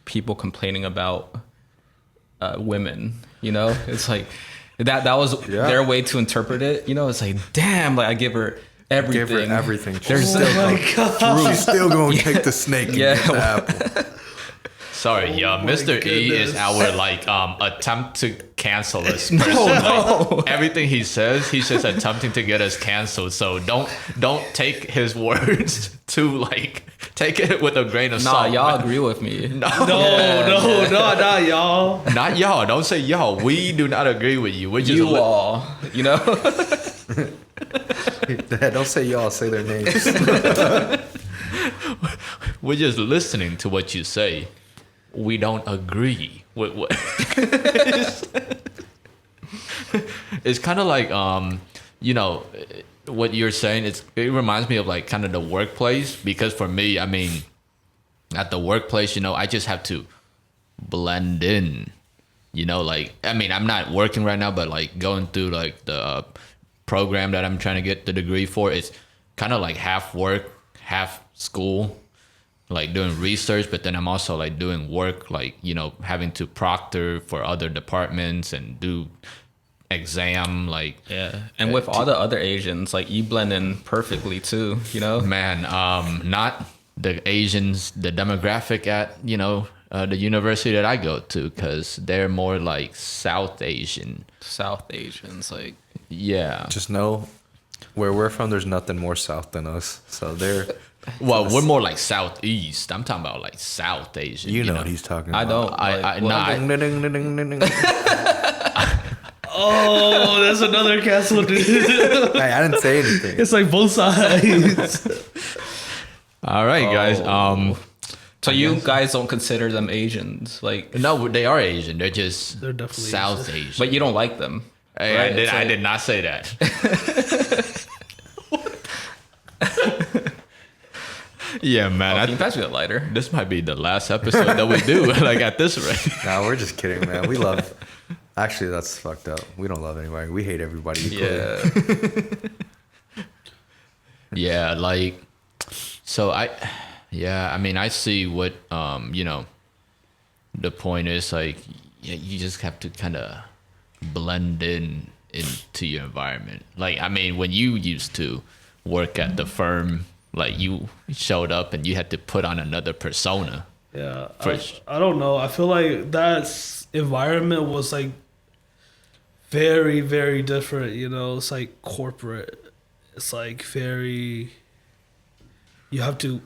people complaining about women. It's like that was Yeah. their way to interpret it. It's like, damn, like I give her everything. Give her everything. There's She's still going to take the snake and Yeah. get the apple. Sorry, yeah, my Mr. E is goodness. our like attempt to cancel us. No, Like, everything he says, he's just attempting to get us canceled. So don't take his words to like take it with a grain of Nah, salt. y'all man. agree with me. No, No, not y'all. not y'all. Don't say y'all. We do not agree with you. We're just You all, you know. Don't say y'all, say their names. we're just listening to what you say. We don't agree with what. It's kind of like you know, what you're saying. It reminds me of like kind of the workplace, because for me, I mean, at the workplace, you know, I just have to blend in. You know, like, I mean, I'm not working right now, but like going through like the program that I'm trying to get the degree for, it's kind of like half work, half school, like doing research, but then I'm also like doing work, like, you know, having to proctor for other departments and do exam, like, Yeah, and with all the other Asians, like you blend in perfectly too. You know. man, not the Asians, the demographic at, you know, the university that I go to, because they're more like South Asian. South Asians, like Yeah. Just know where we're from, there's nothing more south than us. So they're, Well, we're more like Southeast. I'm talking about like South Asian. you know what he's talking I about. don't. I like, nah, what- Oh, that's another cancel, dude. Hey, I didn't say anything. It's like both sides. All right, guys. So you guys don't consider them Asians, like, No, they are Asian. They're just They're definitely South Asian. but you don't like them. Hey, right? I It's like- did not say that. Yeah, man. Can you pass me the lighter? This might be the last episode that we do. Like at this rate. Nah, we're just kidding, man. We love. Actually, that's fucked up. We don't love anybody. We hate everybody equally. Yeah. Yeah, like, so I mean, I see what, you know, the point is, like, you just have to kind of blend into your environment. Like, I mean, when you used to work at the firm, like, you showed up and you had to put on another persona. Yeah, Fresh. I don't know. I feel like that environment was like very, very different. You know, it's like corporate. It's like very. You have to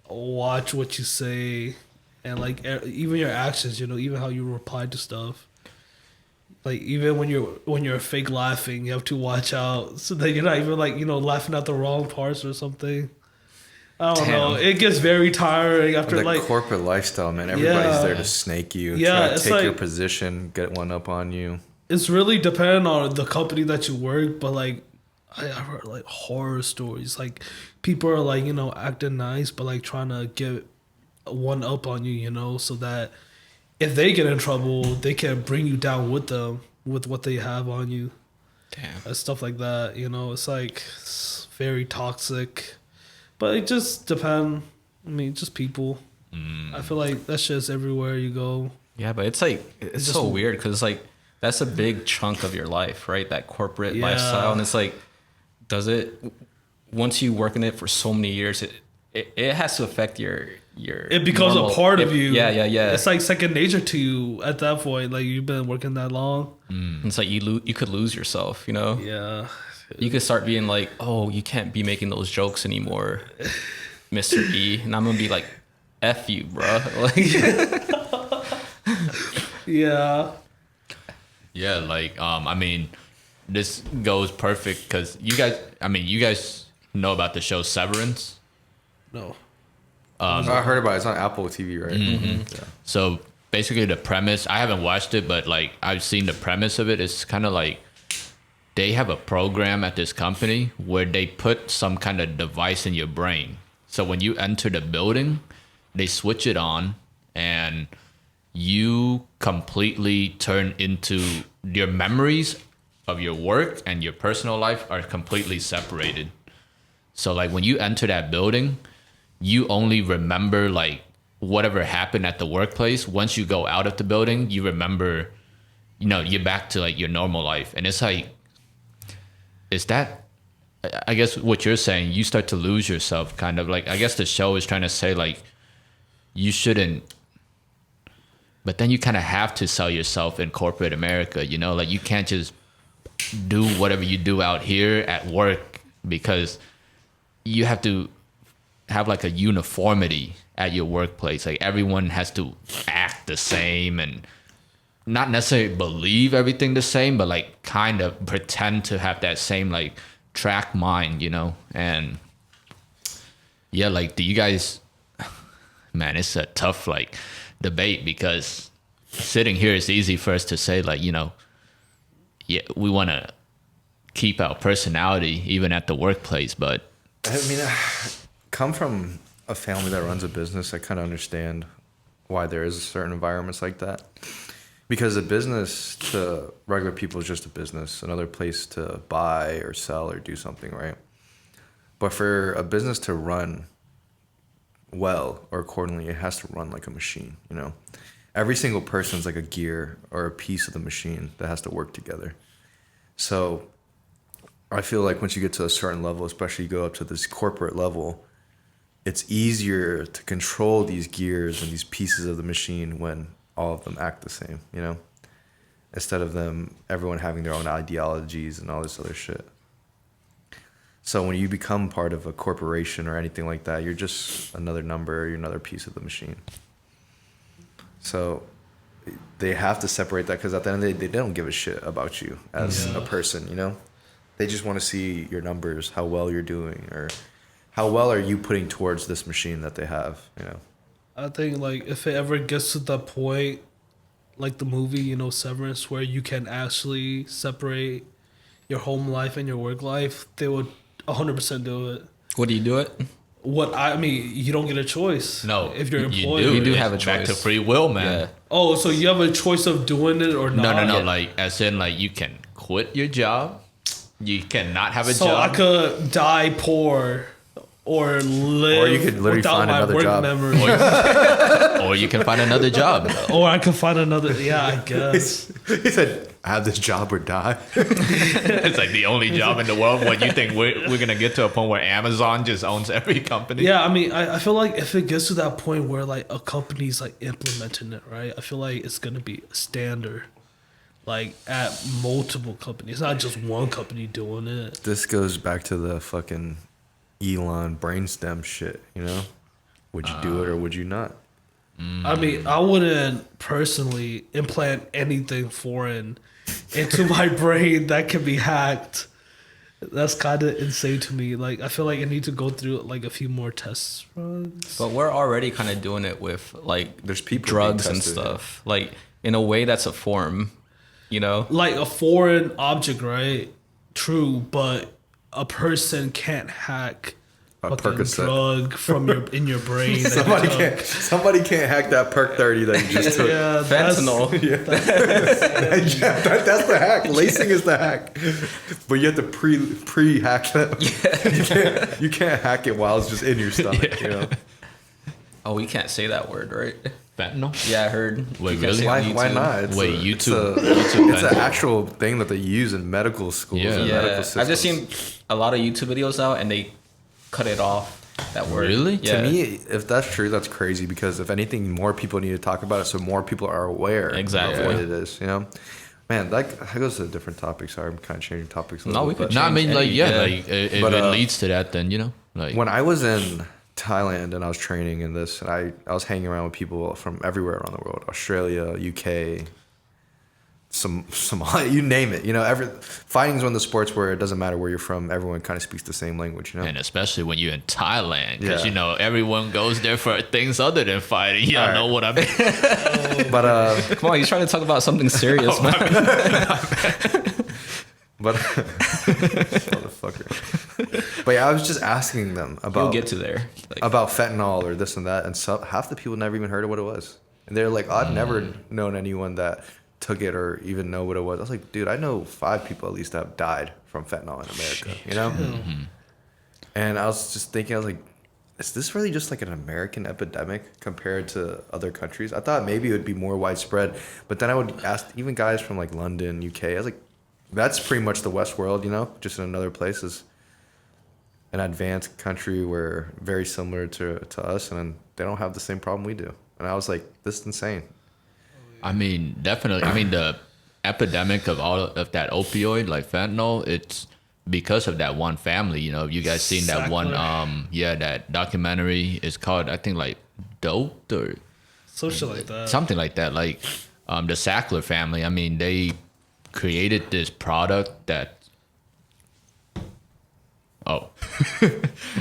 watch what you say, and like even your actions. You know, even how you reply to stuff. Like even when you're fake laughing, you have to watch out so that you're not even like, you know, laughing at the wrong parts or something. I don't know. It gets very tiring after The like corporate lifestyle, man. Everybody's Yeah. there to snake you, Yeah, try to it's take your like- position, get one up on you. it's really dependent on the company that you work, but like I've heard like horror stories. Like people are like, you know, acting nice but like trying to get one up on you, you know, so that if they get in trouble, they can bring you down with them with what they have on you. Damn. And stuff like that, you know. It's like it's very toxic. But it just depends. I mean, just people. I feel like that's just everywhere you go. Yeah, but it's like it's just- so weird because like that's a big chunk of your life, right? That corporate Yeah. lifestyle, and it's like, does it once you work in it for so many years, it has to affect your. It becomes a part of you. Yeah. It's like second nature to you at that point. Like you've been working that long. It's like you could lose yourself, you know. Yeah. You could start being like, oh, you can't be making those jokes anymore, Mr. E, and I'm gonna be like, F you, bro. Like, Yeah. Yeah, like, I mean, this goes perfect because you guys know about the show Severance. No. I heard about it. It's on Apple TV, right? Yeah. So basically, the premise, I haven't watched it, but like I've seen the premise of it. It's kind of like they have a program at this company where they put some kind of device in your brain. So when you enter the building, they switch it on and you completely turn into your memories of your work and your personal life are completely separated. So like when you enter that building, you only remember like whatever happened at the workplace. Once you go out of the building, you remember, you know, you're back to like your normal life. And it's like, is that, I guess what you're saying, you start to lose yourself kind of like, I guess the show is trying to say like, you shouldn't but then you kind of have to sell yourself in corporate America, you know, like you can't just do whatever you do out here at work, because you have to have like a uniformity at your workplace. Like everyone has to act the same and not necessarily believe everything the same, but like kind of pretend to have that same like track mind, you know? And yeah, like, do you guys, man, it's a tough like debate, because sitting here it's easy for us to say like, you know, yeah, we want to keep our personality even at the workplace, but I mean, I come from a family that runs a business. I kind of understand why there is certain environments like that. Because a business to regular people is just a business, another place to buy or sell or do something, right? But for a business to run well or accordingly, it has to run like a machine, you know? Every single person's like a gear or a piece of the machine that has to work together. So I feel like once you get to a certain level, especially you go up to this corporate level, it's easier to control these gears and these pieces of the machine when all of them act the same, you know, instead of everyone having their own ideologies and all this other shit. So when you become part of a corporation or anything like that, you're just another number, you're another piece of the machine. So they have to separate that, because at the end of the day, they don't give a shit about you as a person, you know? They just want to see your numbers, how well you're doing, or how well are you putting towards this machine that they have, you know? I think like if it ever gets to that point, like the movie, you know, Severance, where you can actually separate your home life and your work life, they would 100% do it. Would you do it? What I mean, you don't get a choice. no, if you're employed, You do have a Back to choice. free will, man. Yeah. Oh, so you have a choice of doing it or not? No. Yeah. Like, as in, like, you can quit your job. You cannot have a So job. I could die poor, or live Or you could literally without find my another work job. memory. Or you can find another job. Or I could find another. Yeah, I guess. He said, have this job or die. It's like the only job in the world. What you think we're gonna get to a point where Amazon just owns every company? Yeah, I mean, I feel like if it gets to that point where like a company's like implementing it, right? I feel like it's gonna be a standard, like at multiple companies, not just one company doing it. This goes back to the fucking Elon brainstem shit, you know? Would you do it or would you not? I mean, I wouldn't personally implant anything foreign into my brain that can be hacked. That's kind of insane to me. Like, I feel like I need to go through like a few more test runs. But we're already kind of doing it with like There's people drugs being and tested, stuff. Like in a way, that's a form, you know. Like a foreign object, right? True, but a person can't hack A fucking Percocet. drug from in your brain. that you Somebody can't hack that perk 30 that you just took. took. Yeah, that's- Fentanyl. Yeah, that's the hack. Lacing is the hack. But you have to pre-hack that. You can't hack it while it's just in your stomach, you know? Oh, we can't say that word, right? Fentanyl? Yeah, I heard. Wait, You can't really? say it on Why YouTube. not? It's Wait, a- YouTube? It's YouTube an fentanyl? actual thing that they use in medical schools Yeah. and Yeah, medical I've just systems. seen a lot of YouTube videos out, and they cut it off. That word. Really? Yeah. To me, if that's true, that's crazy, because if anything, more people need to talk about it so more people are aware Exactly. of what it is, you know? Man, that goes to a different topic. Sorry, I'm kind of changing topics a No, little we bit. could No, I mean, like, Any- yeah, yeah. like, if But, it leads to that, then, you know, like, When I was in Thailand and I was training in this, and I was hanging around with people from everywhere around the world, Australia, UK, Somalia, you name it. You know, fighting's one of the sports where it doesn't matter where you're from, everyone kind of speaks the same language, you know? and especially when you're in Thailand, because, Yeah. you know, everyone goes there for things other than fighting. Y'all All right. know what I mean? But, Come on, he's trying to talk about something serious, man. motherfucker. But yeah, I was just asking them We'll about get to there. Like, about fentanyl or this and that, and half the people never even heard of what it was. And they're like, I've never known anyone that took it or even know what it was. I was like, dude, I know 5 people at least that have died from fentanyl in America, you know? And I was just thinking, I was like, is this really just like an American epidemic compared to other countries? I thought maybe it would be more widespread, but then I would ask even guys from like London, UK, I was like, that's pretty much the West world, you know, just in another place, is an advanced country where very similar to us, and they don't have the same problem we do. And I was like, this is insane. I mean, definitely. I mean, the epidemic of all of that opioid, like fentanyl, it's because of that one family. You know, you guys seen that one? That documentary is called, I think, like Doped or Some shit like that. something like that. Like the Sackler family. I mean, they created this product that. Oh,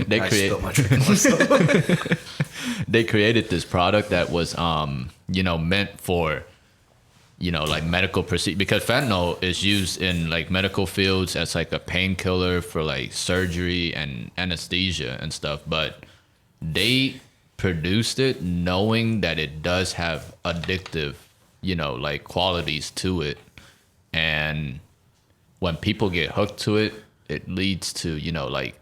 they I create. spilled my drink on myself. They created this product that was meant for like medical procedure, because fentanyl is used in like medical fields as like a painkiller for like surgery and anesthesia and stuff, but they produced it knowing that it does have addictive like qualities to it, and when people get hooked to it, it leads to like,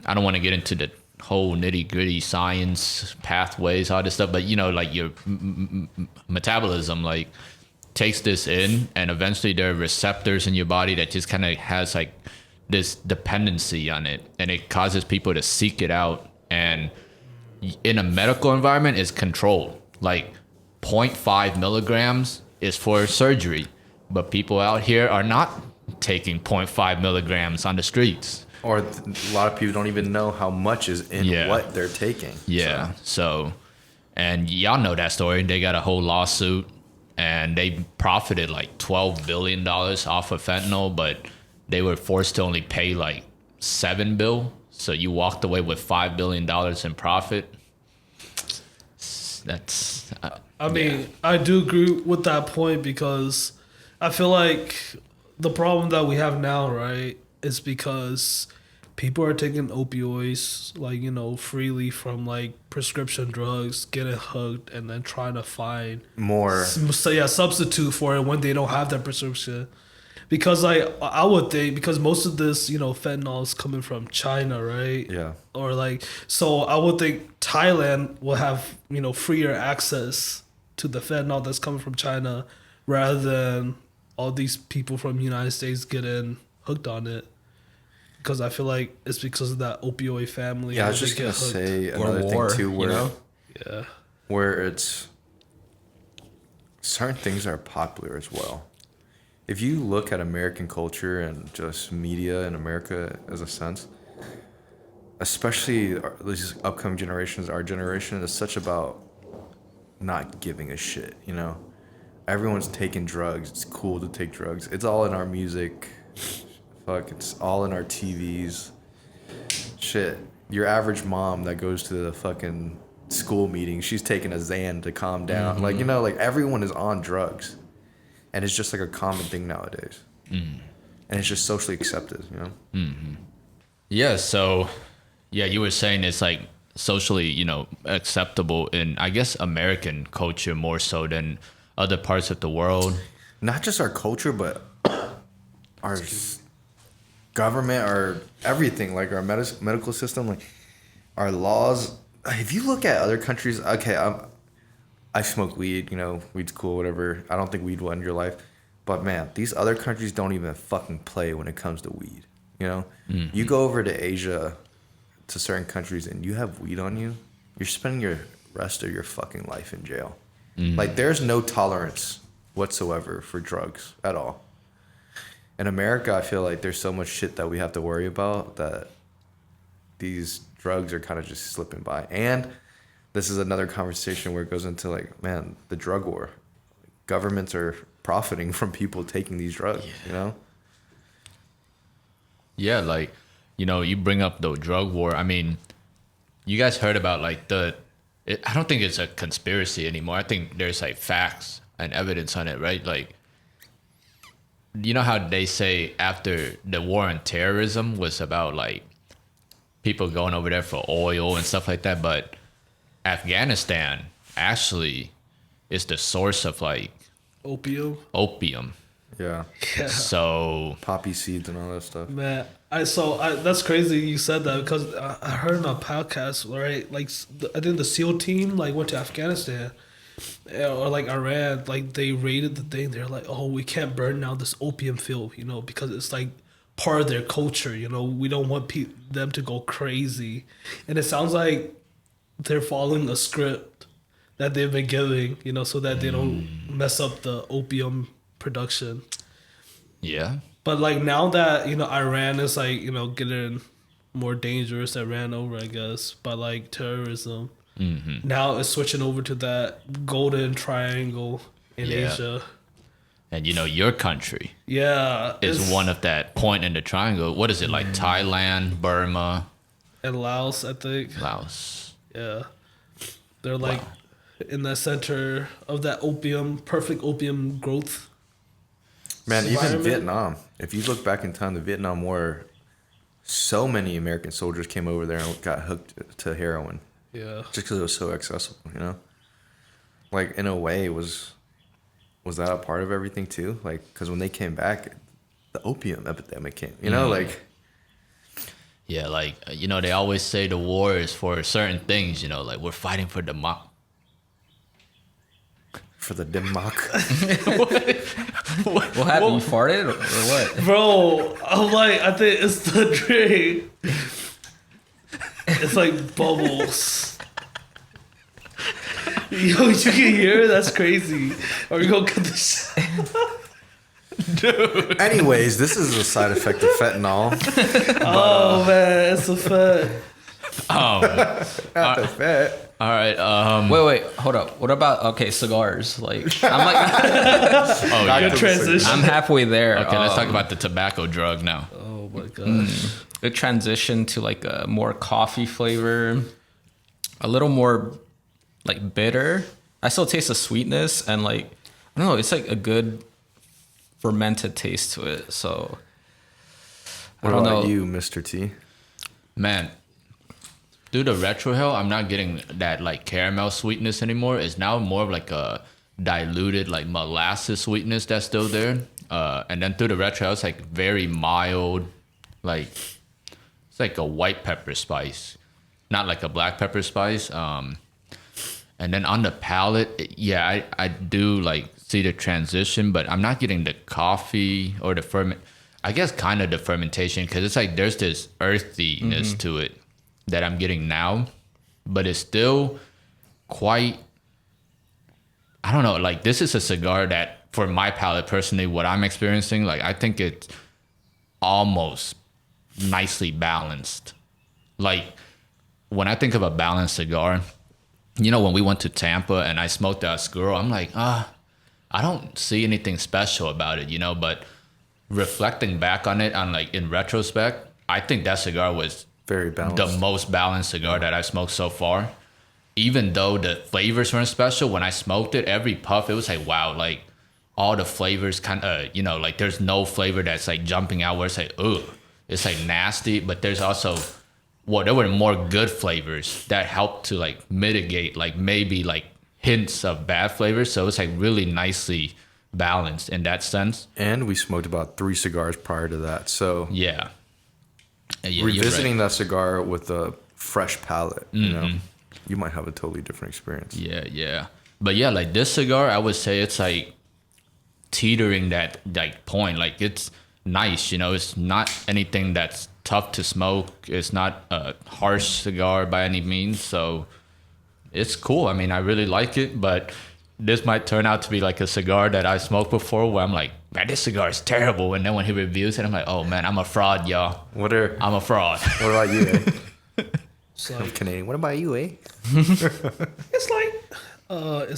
I don't want to get into the whole nitty gritty science pathways, all this stuff, but like your metabolism like takes this in, and eventually there are receptors in your body that just kind of has like this dependency on it, and it causes people to seek it out. And in a medical environment, it's controlled. Like 0.5 milligrams is for surgery, but people out here are not taking 0.5 milligrams on the streets. Or a lot of people don't even know how much is in what they're taking. Yeah. So, and y'all know that story. They got a whole lawsuit, and they profited like $12 billion off of fentanyl, but they were forced to only pay like $7 billion. So you walked away with $5 billion in profit. That's. I mean, I do agree with that point, because I feel like the problem that we have now, right, is because people are taking opioids, like, freely from like prescription drugs, getting hooked, and then trying to find More. Substitute for it when they don't have that prescription. Because I would think, because most of this, fentanyl is coming from China, right? Yeah. Or so I would think Thailand will have, freer access to the fentanyl that's coming from China, rather than all these people from the United States getting hooked on it. Because I feel like it's because of that opioid family. Yeah, I was just going to say another thing too, where it's certain things are popular as well. If you look at American culture and just media in America as a sense, especially these upcoming generations, our generation is such about not giving a shit, Everyone's taking drugs. It's cool to take drugs. It's all in our music. Fuck, it's all in our TVs. Shit. Your average mom that goes to the fucking school meeting, she's taking a Xan to calm down. Mm-hmm. Like everyone is on drugs. And it's just like a common thing nowadays. Mm. And it's just socially accepted, Mm-hmm. Yeah, so, you were saying it's like socially, acceptable in, I guess, American culture more so than other parts of the world. Not just our culture, but our government, our everything, like our medical system, like our laws. If you look at other countries, okay, I smoke weed, weed's cool, whatever. I don't think weed will end your life. But man, these other countries don't even fucking play when it comes to weed, Mm-hmm. You go over to Asia, to certain countries, and you have weed on you, you're spending your rest of your fucking life in jail. Mm-hmm. Like, there's no tolerance whatsoever for drugs at all. In America, I feel like there's so much shit that we have to worry about that these drugs are kind of just slipping by. And this is another conversation where it goes into like, man, the drug war. Governments are profiting from people taking these drugs, Yeah, like, you bring up the drug war. I mean, you guys heard about like I don't think it's a conspiracy anymore. I think there's like facts and evidence on it, right? Like, you know how they say after the war on terrorism was about like people going over there for oil and stuff like that, but Afghanistan actually is the source of like opium. Yeah. So poppy seeds and all that stuff. Man, that's crazy you said that, because I heard on a podcast, right? Like, I think the SEAL team went to Afghanistan or like Iran, like they raided the thing. They're like, oh, we can't burn down this opium field, because it's like part of their culture. We don't want them to go crazy, and it sounds like they're following a script that they've been giving, you know, so that they don't mess up the opium production. Yeah. But like now that, you know, Iran is like, you know, getting more dangerous, that ran over, I guess, by like terrorism. Now it's switching over to that golden triangle in Yeah. Asia. And you know, your country Yeah. is it's- one of that point in the triangle. What is it like? Thailand, Burma, And Laos, I think. Laos. Yeah. They're like in the center of that perfect opium growth. Man, even environment. Vietnam. If you look back in time, the Vietnam War, so many American soldiers came over there and got hooked to heroin Yeah. just because it was so accessible. You know, like in a way, was that a part of everything too? Like, because when they came back, the opium epidemic came. You know, like Yeah, like, you know, they always say the war is for certain things, you know, like we're fighting for for the Denmark. What happened? You farted or what? Bro, I'm like, I think it's the drink. It's like bubbles. Yo, you can hear it? That's crazy. Are we gonna cut this? Anyways, this is a side effect of fentanyl. Oh man, it's a fact. Not the fet. All right. Wait, hold up. What about cigars? Like I'm like Good transition. I'm halfway there. Okay, let's talk about the tobacco drug now. Oh my gosh. the transition to like a more coffee flavor, a little more like bitter. I still taste the sweetness and like I don't know. It's like a good fermented taste to it. So I What don't about know. you, Mr. T? Man, through the retrohale, I'm not getting that like caramel sweetness anymore. It's now more of like a diluted like molasses sweetness that's still there. And then through the retrohale, it's like very mild, like it's like a white pepper spice, not like a black pepper spice. And then on the palate, yeah, I do like see the transition, but I'm not getting the coffee or the ferment. I guess kind of the fermentation because it's like there's this earthiness to it that I'm getting now, but it's still quite. I don't know. Like this is a cigar that, for my palate personally, what I'm experiencing, like I think it's almost nicely balanced. Like when I think of a balanced cigar, you know, when we went to Tampa and I smoked that Oscuro, I'm like, I don't see anything special about it, you know, but reflecting back on it on like in retrospect, I think that cigar was Very balanced. the most balanced cigar that I've smoked so far. Even though the flavors weren't special, when I smoked it, every puff, it was like, wow, like all the flavors kind of, you know, like there's no flavor that's like jumping out where it's like, ugh, it's like nasty, but there's also, well, there were more good flavors that helped to like mitigate like maybe like hints of bad flavors. So it's like really nicely balanced in that sense. And we smoked about 3 cigars prior to that. So Yeah. Yeah, you're revisiting right. that cigar with a fresh palate, you know, you might have a totally different experience. Yeah. But yeah, like this cigar, I would say it's like teetering that like point. Like it's nice, you know, it's not anything that's tough to smoke. It's not a harsh cigar by any means. So it's cool. I mean, I really like it, but this might turn out to be like a cigar that I smoked before where I'm like, man, this cigar is terrible. And then when he reviews it, I'm like, oh man, I'm a fraud, y'all. What I'm a fraud. about you, eh? It's I'm like, Canadian. What about you, eh? it's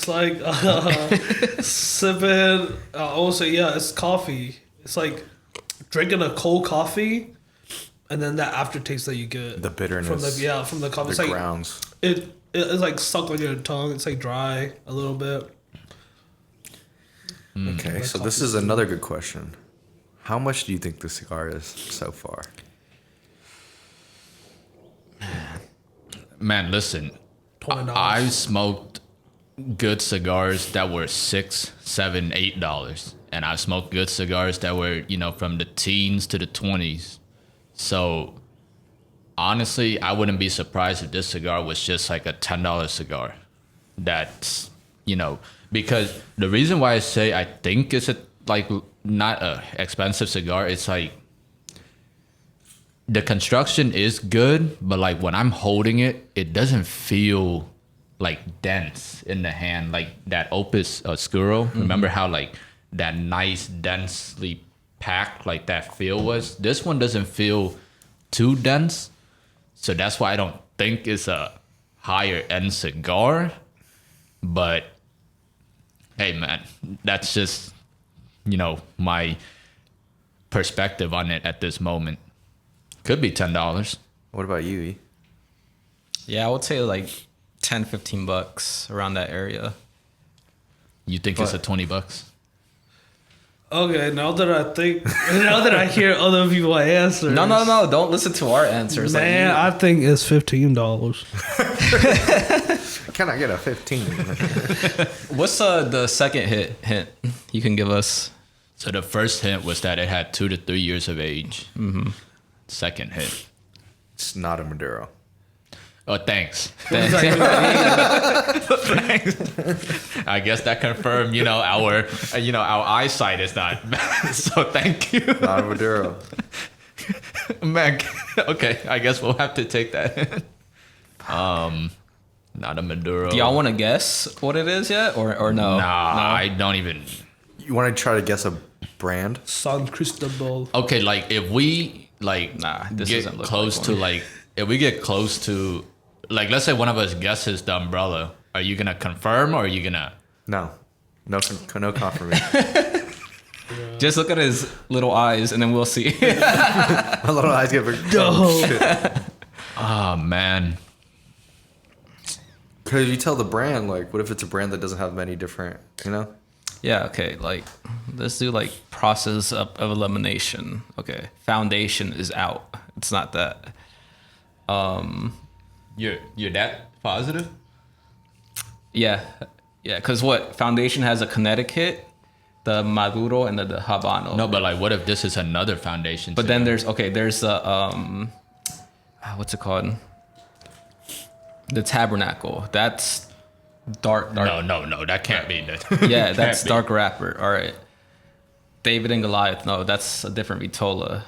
like sipping. I would say, yeah, it's coffee. It's like drinking a cold coffee, and then that aftertaste that you get The bitterness. from the coffee. The It's like grounds. it's like stuck on your tongue. It's like dry a little bit. Okay, so this is another good question. How much do you think the cigar is so far? Man, listen, $20. I've smoked good cigars that were $6, $7, $8, and I've smoked good cigars that were, you know, from the teens to the 20s. So honestly, I wouldn't be surprised if this cigar was just like a $10 cigar. That's, you know, because the reason why I say I think it's a like not a expensive cigar, it's like the construction is good, but like when I'm holding it, it doesn't feel like dense in the hand, like that Opus Oscuro. Remember how like that nice densely packed like that feel was? This one doesn't feel too dense, so that's why I don't think it's a higher end cigar. But hey man, that's just, you know, my perspective on it at this moment. Could be $10. What about you, E? Yeah, I would say like 10, $15 around that area. You think it's a $20? Okay, now that I hear other people's answers. No. Don't listen to our answers. Man, I think it's $15. Can I get a 15? What's the second hint you can give us? So the first hint was that it had 2 to 3 years of age. Second hint. It's not a Maduro. Oh, thanks. What does that even Thanks. I guess that confirmed, our eyesight is not bad. So thank you. Not a Maduro. Man, okay, I guess we'll have to take that. Not a Maduro. Do y'all want to guess what it is yet, or no? Nah, I don't even. You want to try to guess a brand? San Cristobal. Okay, like if we This get doesn't look close like to one. like if we get close to like let's say one of us guesses the umbrella, are you gonna confirm or are you gonna? No. No confirmation. Just look at his little eyes, and then we'll see. My little eyes get big. Oh man. Because you tell the brand, like, what if it's a brand that doesn't have many different, Yeah. Okay. Like, let's do like process of elimination. Okay. Foundation is out. It's not that. You're that positive? Yeah. Because what foundation has a Connecticut, the Maduro, and the Habano. No, but like, what if this is another foundation? But then there's a what's it called? The Tabernacle. That's dark. No, that can't be that. Yeah, that's dark wrapper. All right. David and Goliath. No, that's a different Vitola.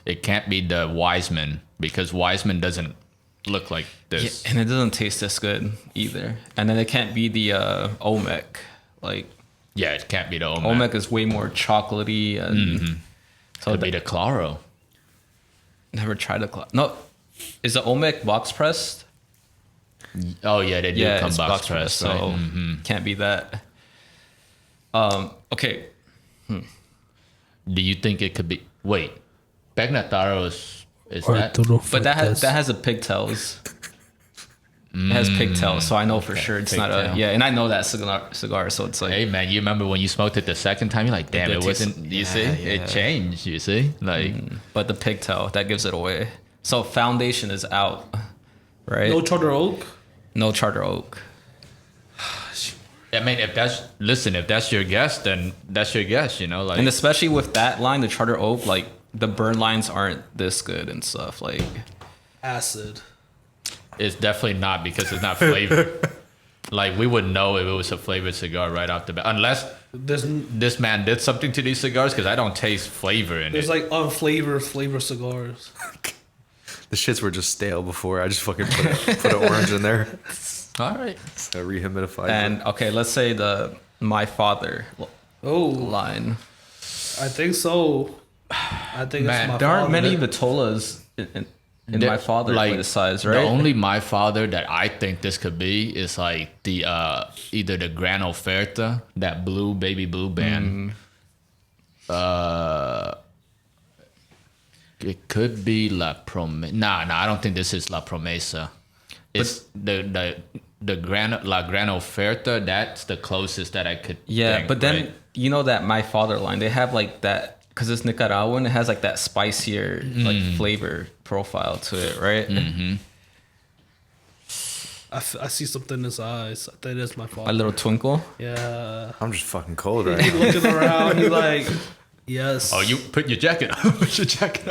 It can't be the Wiseman because Wiseman doesn't look like this. Yeah, and it doesn't taste this good either. And then it can't be the Olmec. Like, Yeah, it can't be the Olmec. Olmec is way more chocolatey. And so Could be the Claro. never tried a No, is the Olmec box pressed? Oh yeah, they do Yeah, come it's box pressed, right? so can't be that. Okay. Do you think it could be? Wait, Pegnataro is that? Arturo But that Fuentes. has a pigtails. It has pigtails, so I know for sure it's not pigtail. and I know that cigar, so it's like Hey man, you remember when you smoked it the second time? You're like, damn, did it taste- wasn't. You yeah, see, yeah. it changed. You see, like but the pigtail that gives it away. So foundation is out, right? No Charter Oak. No Charter Oak. I mean, if that's your guess, then that's your guess. Like And especially with that line, the Charter Oak, like the burn lines aren't this good and stuff. Like Acid. it's definitely not because it's not flavored. Like we wouldn't know if it was a flavored cigar right off the bat, unless There's this man did something to these cigars because I don't taste flavor in there's it. like unflavored flavor cigars. The shits were just stale before. I just fucking put an orange in there. All right. So rehumidified. and okay, let's say the My Father Oh, line. I think so. I think Man, it's my There aren't father. many Vitolas in The- My Father like, this size, right? The only My Father that I think this could be is like the either the Gran Oferta, that blue baby blue band. It could be La Promesa. Nah, I don't think this is La Promesa. It's the La Gran Oferta. That's the closest that I could. Yeah, think, but then right? you know that My Father line, they have like that because it's Nicaraguan. It has like that spicier like flavor profile to it, right? I see something in his eyes. I think that's my A father. little twinkle. Yeah. I'm just fucking cold right He now. looking around. He like, yes. Oh, you put your jacket on. Put your jacket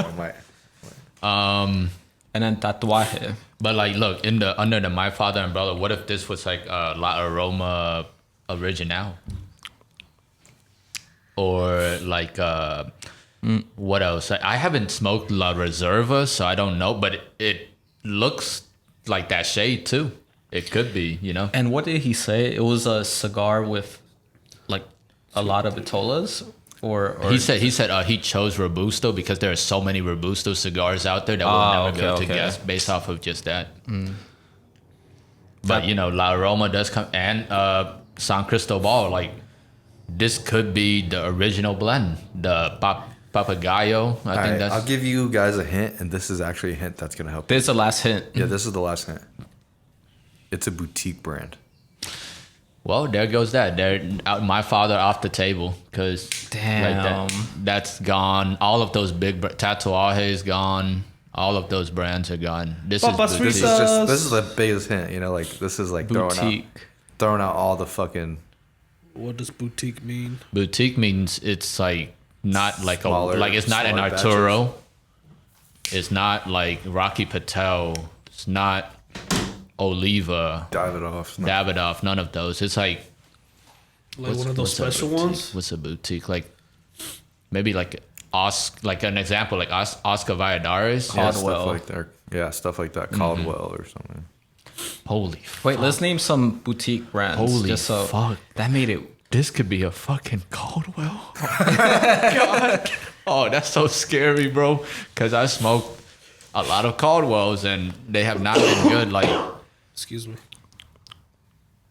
on. And then tatuaje. But like, look, under the My Father umbrella, what if this was like La Aroma Original, or like what else? I haven't smoked La Reserva, so I don't know. But it looks like that shade too. It could be, you know. And what did he say? It was a cigar with like a lot of vitolas, or He said he chose Robusto because there are so many Robusto cigars out there that we'll never be able to guess based off of just that. But you know, La Aroma does come, and San Cristobal, like this could be the original blend, the Papagayo. I think that's. I'll give you guys a hint, and this is actually a hint that's gonna help. This is the last hint. Yeah, this is the last hint. It's a boutique brand. Well, there goes that. There, my father off the table because Damn. that's gone. All of those big Tatuaje is gone. All of those brands are gone. This Papas is This boutique. is this is the biggest hint. You know, like this is like Boutique. throwing out all the fucking. What does boutique mean? Boutique means it's like not like Smaller- it's not an smaller Arturo. It's not like Rocky Patel. It's not Oliva, Davidoff. None of those. It's like Like one of those what's a special boutique? ones? What's a boutique? Like maybe like like an example, like Oscar Valladares. Yeah, Caldwell. stuff like that. Yeah, stuff like that. Caldwell or something. Holy Wait, let's name some boutique brands. Holy just so fuck. That made it. This could be a fucking Caldwell. God. Oh, that's so scary, bro. Because I smoked a lot of Caldwells and they have not been good. Like, Excuse me.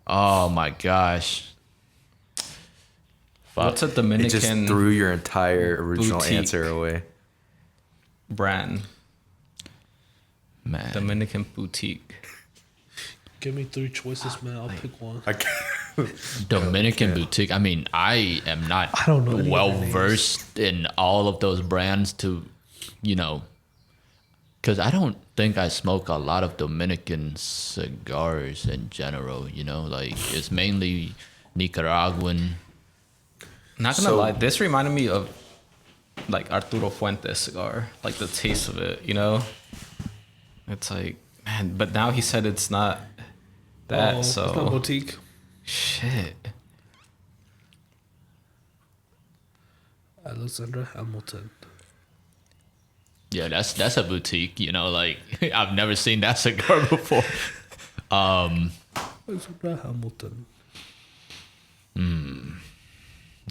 oh my gosh. Fuck. What's a It Dominican just threw your entire original boutique. answer away. brand? Man. Dominican boutique. Give me 3 choices, man. I'll pick one. I can't. Dominican boutique. I mean, I am not I don't know any well of their names. versed in all of those brands to, you know, because I don't think I smoke a lot of Dominican cigars in general. You know, like it's mainly Nicaraguan. Not gonna So- lie, this reminded me of like Arturo Fuentes cigar, like the taste of it. You know, it's like man, but now he said it's not that. Oh, so it's not boutique. shit. Alexander Hamilton. Yeah, that's a boutique. You know, like I've never seen that cigar before. Alexander Hamilton.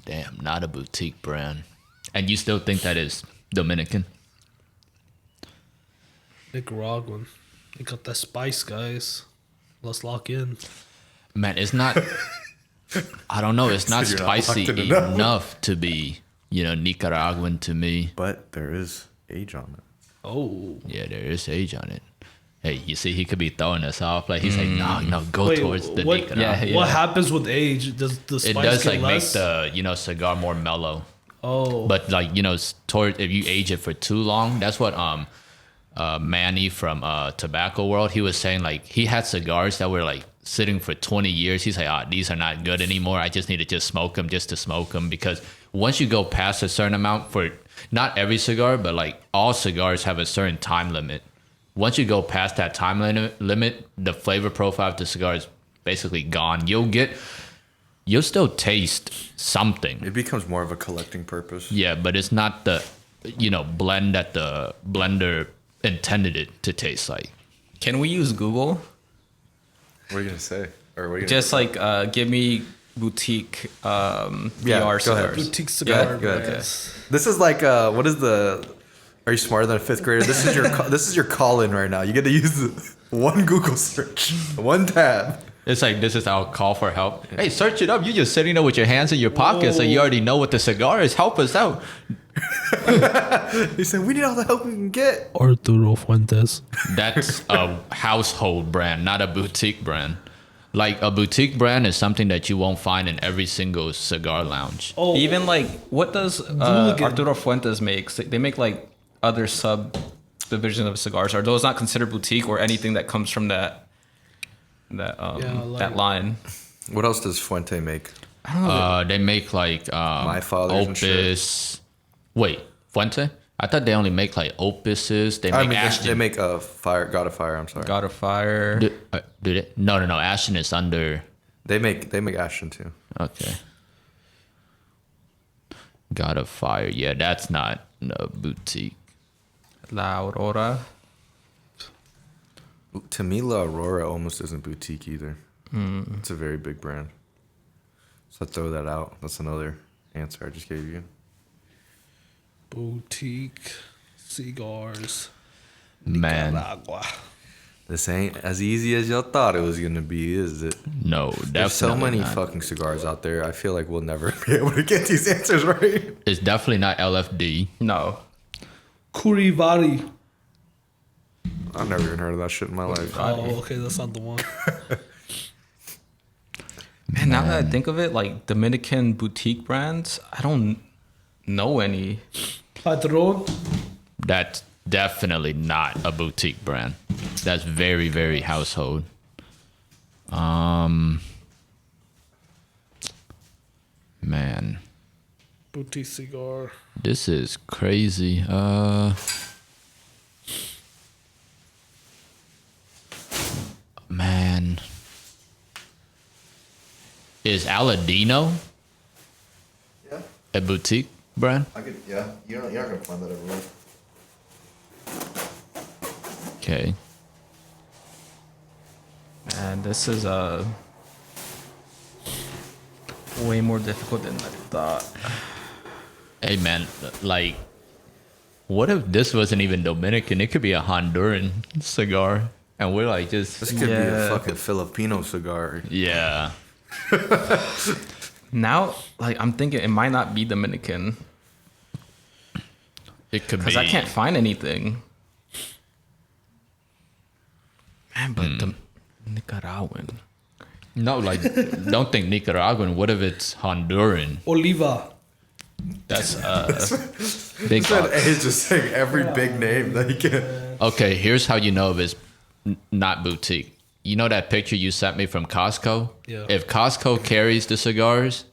Damn, not a boutique brand. And you still think that is Dominican? Nicaraguan. They got that spice, guys. Let's lock in. Man, it's not. I don't know. It's not You're not spicy locked in enough. enough to be, you know, Nicaraguan to me. But there is age on it. Oh. Yeah, there is age on it. Hey, you see, he could be throwing us off. Like he's like, no, go Wait, towards the what- Nicaraguan. Yeah. What happens with age? Does the spice It does get like less? make the cigar more mellow. Oh. But like toward if you age it for too long, that's what Manny from Tobacco World, he was saying like he had cigars that were like sitting for 20 years. He's like, these are not good anymore. I just need to just smoke them just to smoke them because once you go past a certain amount for not every cigar, but like all cigars have a certain time limit. Once you go past that time limit, the flavor profile of the cigar is basically gone. You'll still taste something. It becomes more of a collecting purpose. Yeah, but it's not the, blend that the blender intended it to taste like. Can we use Google? What are you gonna say? Or what are you Just like give me boutique Yeah, VR go ahead. cigars. Boutique cigar. go ahead. guys. This is like what is the? Are you smarter than a 5th grader? This is your this is your call in right now. You get to use one Google search, one tab. It's like this is our call for help. Hey, search it up. You're just sitting there with your hands in your pockets, so you already know what the cigar is. Help us out. He said we need all the help we can get. Arturo Fuentes. That's a household brand, not a boutique brand. Like a boutique brand is something that you won't find in every single cigar lounge. Oh, Even like, what does Hooligan. Arturo Fuentes make? They make like other subdivisions of cigars. Are those not considered boutique or anything that comes from that like- line? What else does Fuente make? They make like My Father's and shit. Opus. Wait, Fuente? I thought they only make like Opuses. They make I mean, Ashton. they make a fire, God of Fire. I'm sorry. God of Fire. Do they? No. Ashton is under. They make Ashton too. Okay. God of Fire. Yeah, that's not a boutique. La Aurora. To me, La Aurora almost isn't boutique either. It's a very big brand. So throw that out. That's another answer I just gave you. Boutique cigars. Man, Nicaragua. This ain't as easy as y'all thought it was gonna be, is it? no, definitely There's so many not. fucking cigars out there. I feel like we'll never be able to get these answers right. It's definitely not LFD. No. Kurivari. I've never even heard of that shit in my life. Oh, okay, that's not the one. Man, now that I think of it, like Dominican boutique brands, I don't know any. Padron. That's definitely not a boutique brand. That's very, very household. Man, Boutique cigar. this is crazy. Man, is Aladino Yeah, a boutique brand? I could. Yeah, you're not gonna find that everywhere. Okay. And this is way more difficult than I thought. Hey man, like, what if this wasn't even Dominican? It could be a Honduran cigar, and we're like This just could be a Yeah. fucking Filipino cigar. yeah. Now, like I'm thinking, it might not be Dominican It could be. because I can't find anything. Man, but the Nicaraguan. No, like, don't think Nicaraguan. What if it's Honduran? Oliva. That's big That bucks. is just saying every big name that you can. Okay, here's how you know if it's not boutique. You know that picture you sent me from Costco? Yeah. If Costco carries the cigars,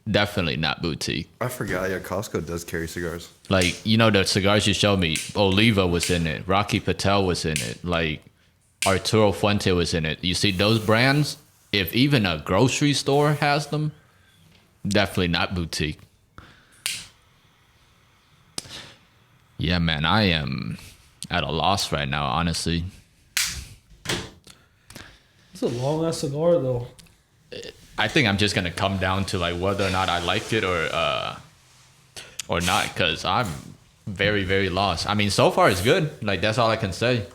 definitely not boutique. I forgot. Yeah, Costco does carry cigars. Like, you know, the cigars you showed me, Oliva was in it, Rocky Patel was in it, like Arturo Fuente was in it. You see those brands, if even a grocery store has them, definitely not boutique. Yeah, man, I am at a loss right now, honestly. It's a long ass cigar though. I think I'm just gonna come down to like whether or not I like it or not, because I'm very, very lost. I mean, so far it's good. Like, that's all I can say.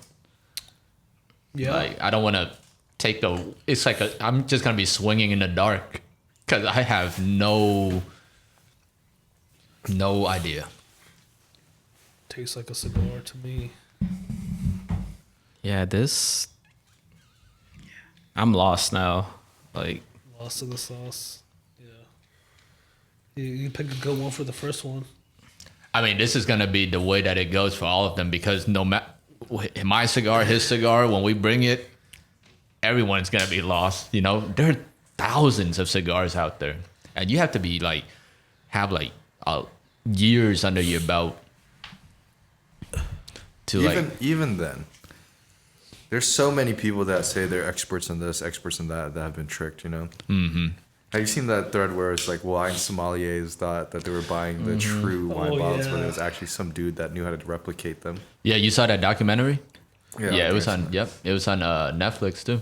Yeah. Like, I don't want to take the. It's like I'm just gonna be swinging in the dark because I have no idea. Tastes like a cigar to me. Yeah, this. I'm lost now. Like, Lost in the sauce. Yeah. You pick a good one for the first one. I mean, this is gonna be the way that it goes for all of them because no matter my cigar, his cigar, when we bring it, everyone's gonna be lost. You know, there are thousands of cigars out there, and you have to be like have like years under your belt to Even then, there's so many people that say they're experts in this, experts in that have been tricked. You know. Mm-hmm. Have you seen that thread where it's like wine sommeliers thought that they were buying the true wine bottles, but it was actually some dude that knew how to replicate them? Yeah, you saw that documentary? Yeah, it was okay. on. Yep, it was on Netflix too.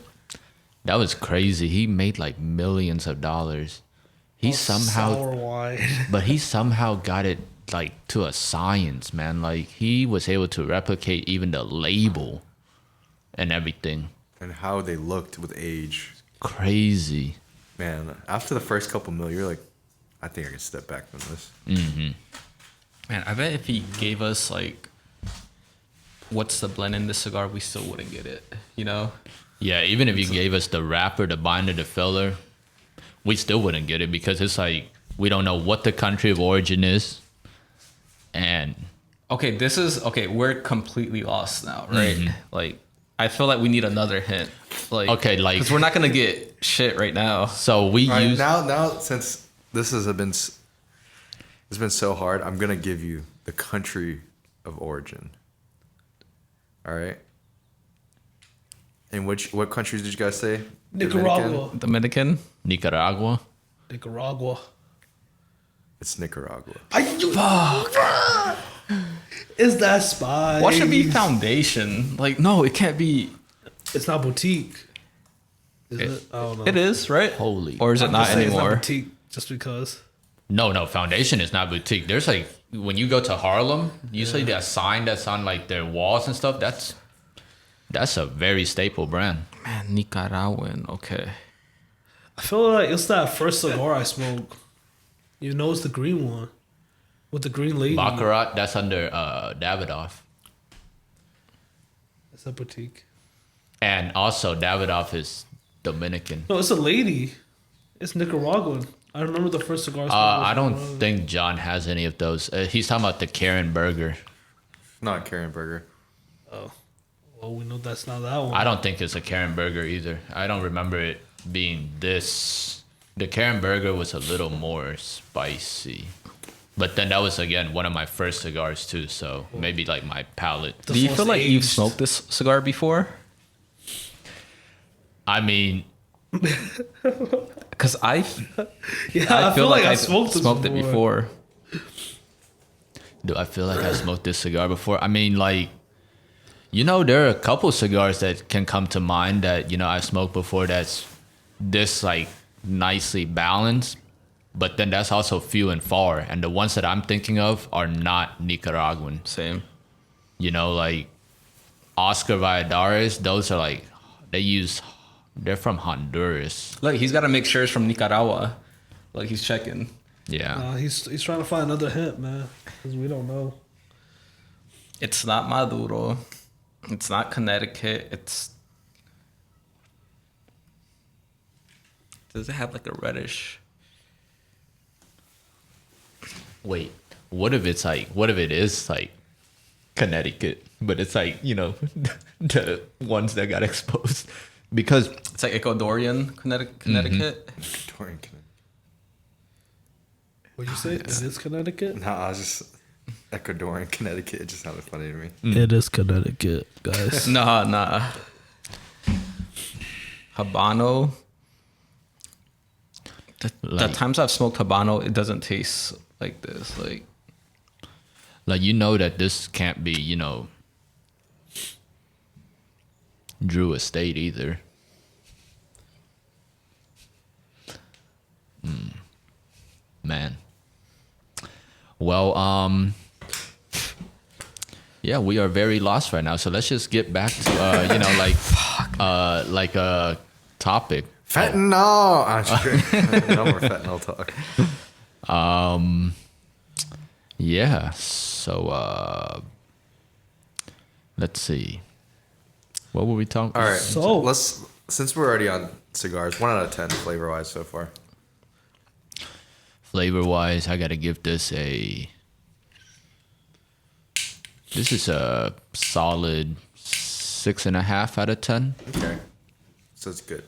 That was crazy. He made like millions of dollars. He somehow, Sour wine. but he somehow got it like to a science, man. Like he was able to replicate even the label and everything. And how they looked with age. Crazy. Man, after the first couple mil, you're like, I think I can step back from this. man, I bet if he gave us like, what's the blend in this cigar, we still wouldn't get it. You know? Yeah, even if you gave us the wrapper, the binder, the filler, we still wouldn't get it because it's like we don't know what the country of origin is. And Okay, we're completely lost now, right? Like, I feel like we need another hint. Like, Okay, like- because we're not gonna get shit right now. so we All right, use now since this has been it's been so hard, I'm gonna give you the country of origin. All right. And what countries did you guys say? Nicaragua. Dominican. Nicaragua. Nicaragua. It's Nicaragua. Is that spy? What should be foundation? Like, no, it can't be. It's not boutique. Is it? I don't know. It is, right? Holy. Or is it I'm not just saying anymore? It's not boutique just because. No, Foundation is not boutique. There's like when you go to Harlem, you see that sign that's on like their walls and stuff. That's a very staple brand. Man, Nicaraguan. Okay. I feel like it's that first cigar I smoked. You know, it's the green one with the green lady. Baccarat, that's under Davidoff. It's a boutique. And also Davidoff is Dominican. No, it's a lady. It's Nicaraguan. I remember the first cigar I smoked. was I don't Nicaraguan. think John has any of those. He's talking about the Karen Burger. Not Karen Burger. Oh, well, we know that's not that one. I don't think it's a Karen Burger either. I don't remember it being this. The Karen Burger was a little more spicy. But then that was, again, one of my first cigars, too. So maybe, like, my palate. Do you one's feel like you've aged. smoked this cigar before? I mean, Because I feel like I smoked smoked it before. do I feel like I smoked this cigar before? I mean, like, there are a couple cigars that can come to mind that, I smoked before that's this, like, nicely balanced. But then that's also few and far. And the ones that I'm thinking of are not Nicaraguan. Same. Like Oscar Valladares, those are like, they're from Honduras. Look, he's got to make sure it's from Nicaragua. Like, he's checking. Yeah. He's trying to find another hint, man, because we don't know. It's not Maduro. It's not Connecticut. Does it have like a reddish? Wait, what if it is like Connecticut, but it's like, the ones that got exposed? Because It's like Ecuadorian Connecticut. Victorian Connecticut. What'd you say? It is Connecticut? No, I was just Ecuadorian Connecticut. It just sounded funny to me. It is Connecticut, guys. Nah. Habano. The times I've smoked Habano, it doesn't taste like this. Like that this can't be, Drew Estate either. Man. Well, yeah, we are very lost right now. So let's just get back to, like a topic. Fentanyl! I'm just kidding. No more fentanyl talk. Yeah. So, let's see. What were we talking? All right. So- Since we're already on cigars, 1 out of 10 flavor wise so far. Flavor wise, I gotta give this a solid 6.5 out of 10. Okay. So it's good.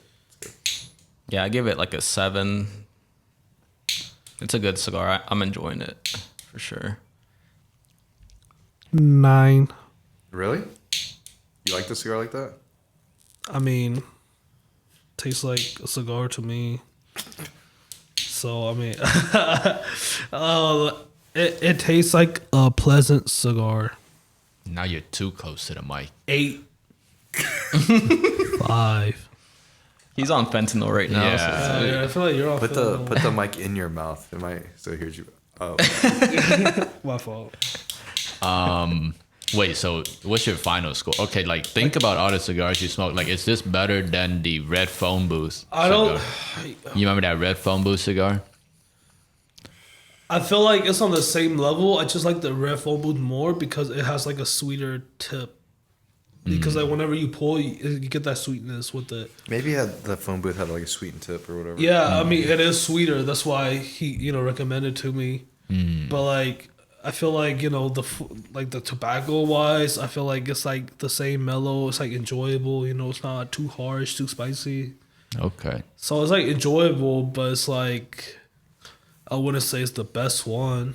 yeah, I give it like a 7. It's a good cigar. I'm enjoying it for sure. 9. Really? You like the cigar like that? I mean, tastes like a cigar to me. So I mean, it tastes like a pleasant cigar. Now you're too close to the mic. 8. 5. He's on fentanyl right now. Yeah. So it's like- I feel like you're off. Put the mic in your mouth. It might still hear you. Oh. My fault. Wait, so what's your final score? Okay, like think about all the cigars you smoke. Like, is this better than the Red Phone Booth? I don't. You remember that Red Phone Booth cigar? I feel like it's on the same level. I just like the Red Phone Booth more because it has like a sweeter tip. Because like whenever you pull, you get that sweetness with it. Maybe the phone booth had like a sweetened tip or whatever. Yeah, I mean it is sweeter. That's why he recommended to me. But like I feel like the tobacco wise, I feel like it's like the same mellow. It's like enjoyable. It's not too harsh, too spicy. Okay. So it's like enjoyable, but it's like I wouldn't say it's the best one.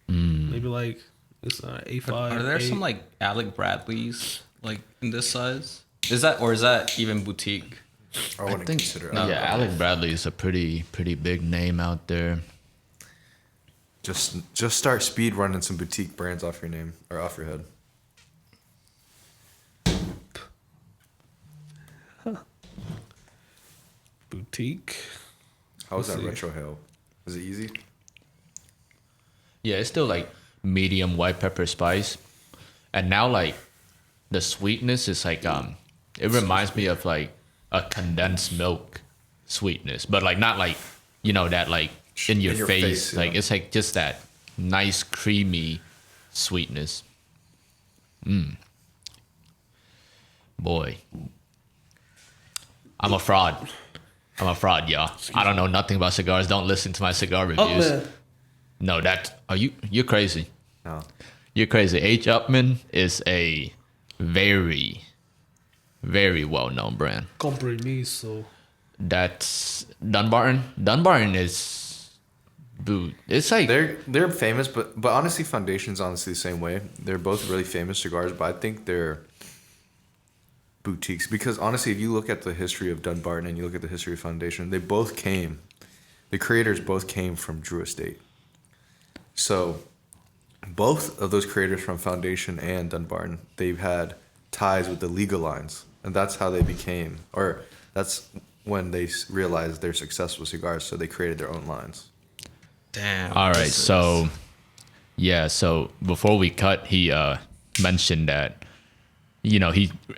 Maybe like it's A5. Are there some like Alec Bradleys like in this size? Is that even boutique? I wouldn't think consider it. Yeah, Alec Bradley is a pretty big name out there. Just start speed running some boutique brands off your name or off your head. Boutique. How was that Let's see. retro hail? Was it easy? Yeah, it's still like medium white pepper spice, and now like the sweetness is like it reminds me of like a condensed milk sweetness, but like not like that like in your face. Yeah. Like it's like just that nice creamy sweetness. Boy, I'm a fraud. Y'all. I don't know nothing about cigars. Don't listen to my cigar reviews. Upman. No, you're crazy. No. You're crazy. H. Upman is a very, very well-known brand. Compromiso. That's Dunbarton. Dunbarton is, dude. It's like They're famous, but honestly, Foundation's honestly the same way. They're both really famous cigars, but I think they're boutiques because honestly, if you look at the history of Dunbarton and you look at the history of Foundation, the creators both came from Drew Estate. So both of those creators from Foundation and Dunbarton, they've had ties with the legal lines, and that's how they became, or that's when they realized they're successful cigars. So they created their own lines. Damn. all right. So before we cut, he mentioned that he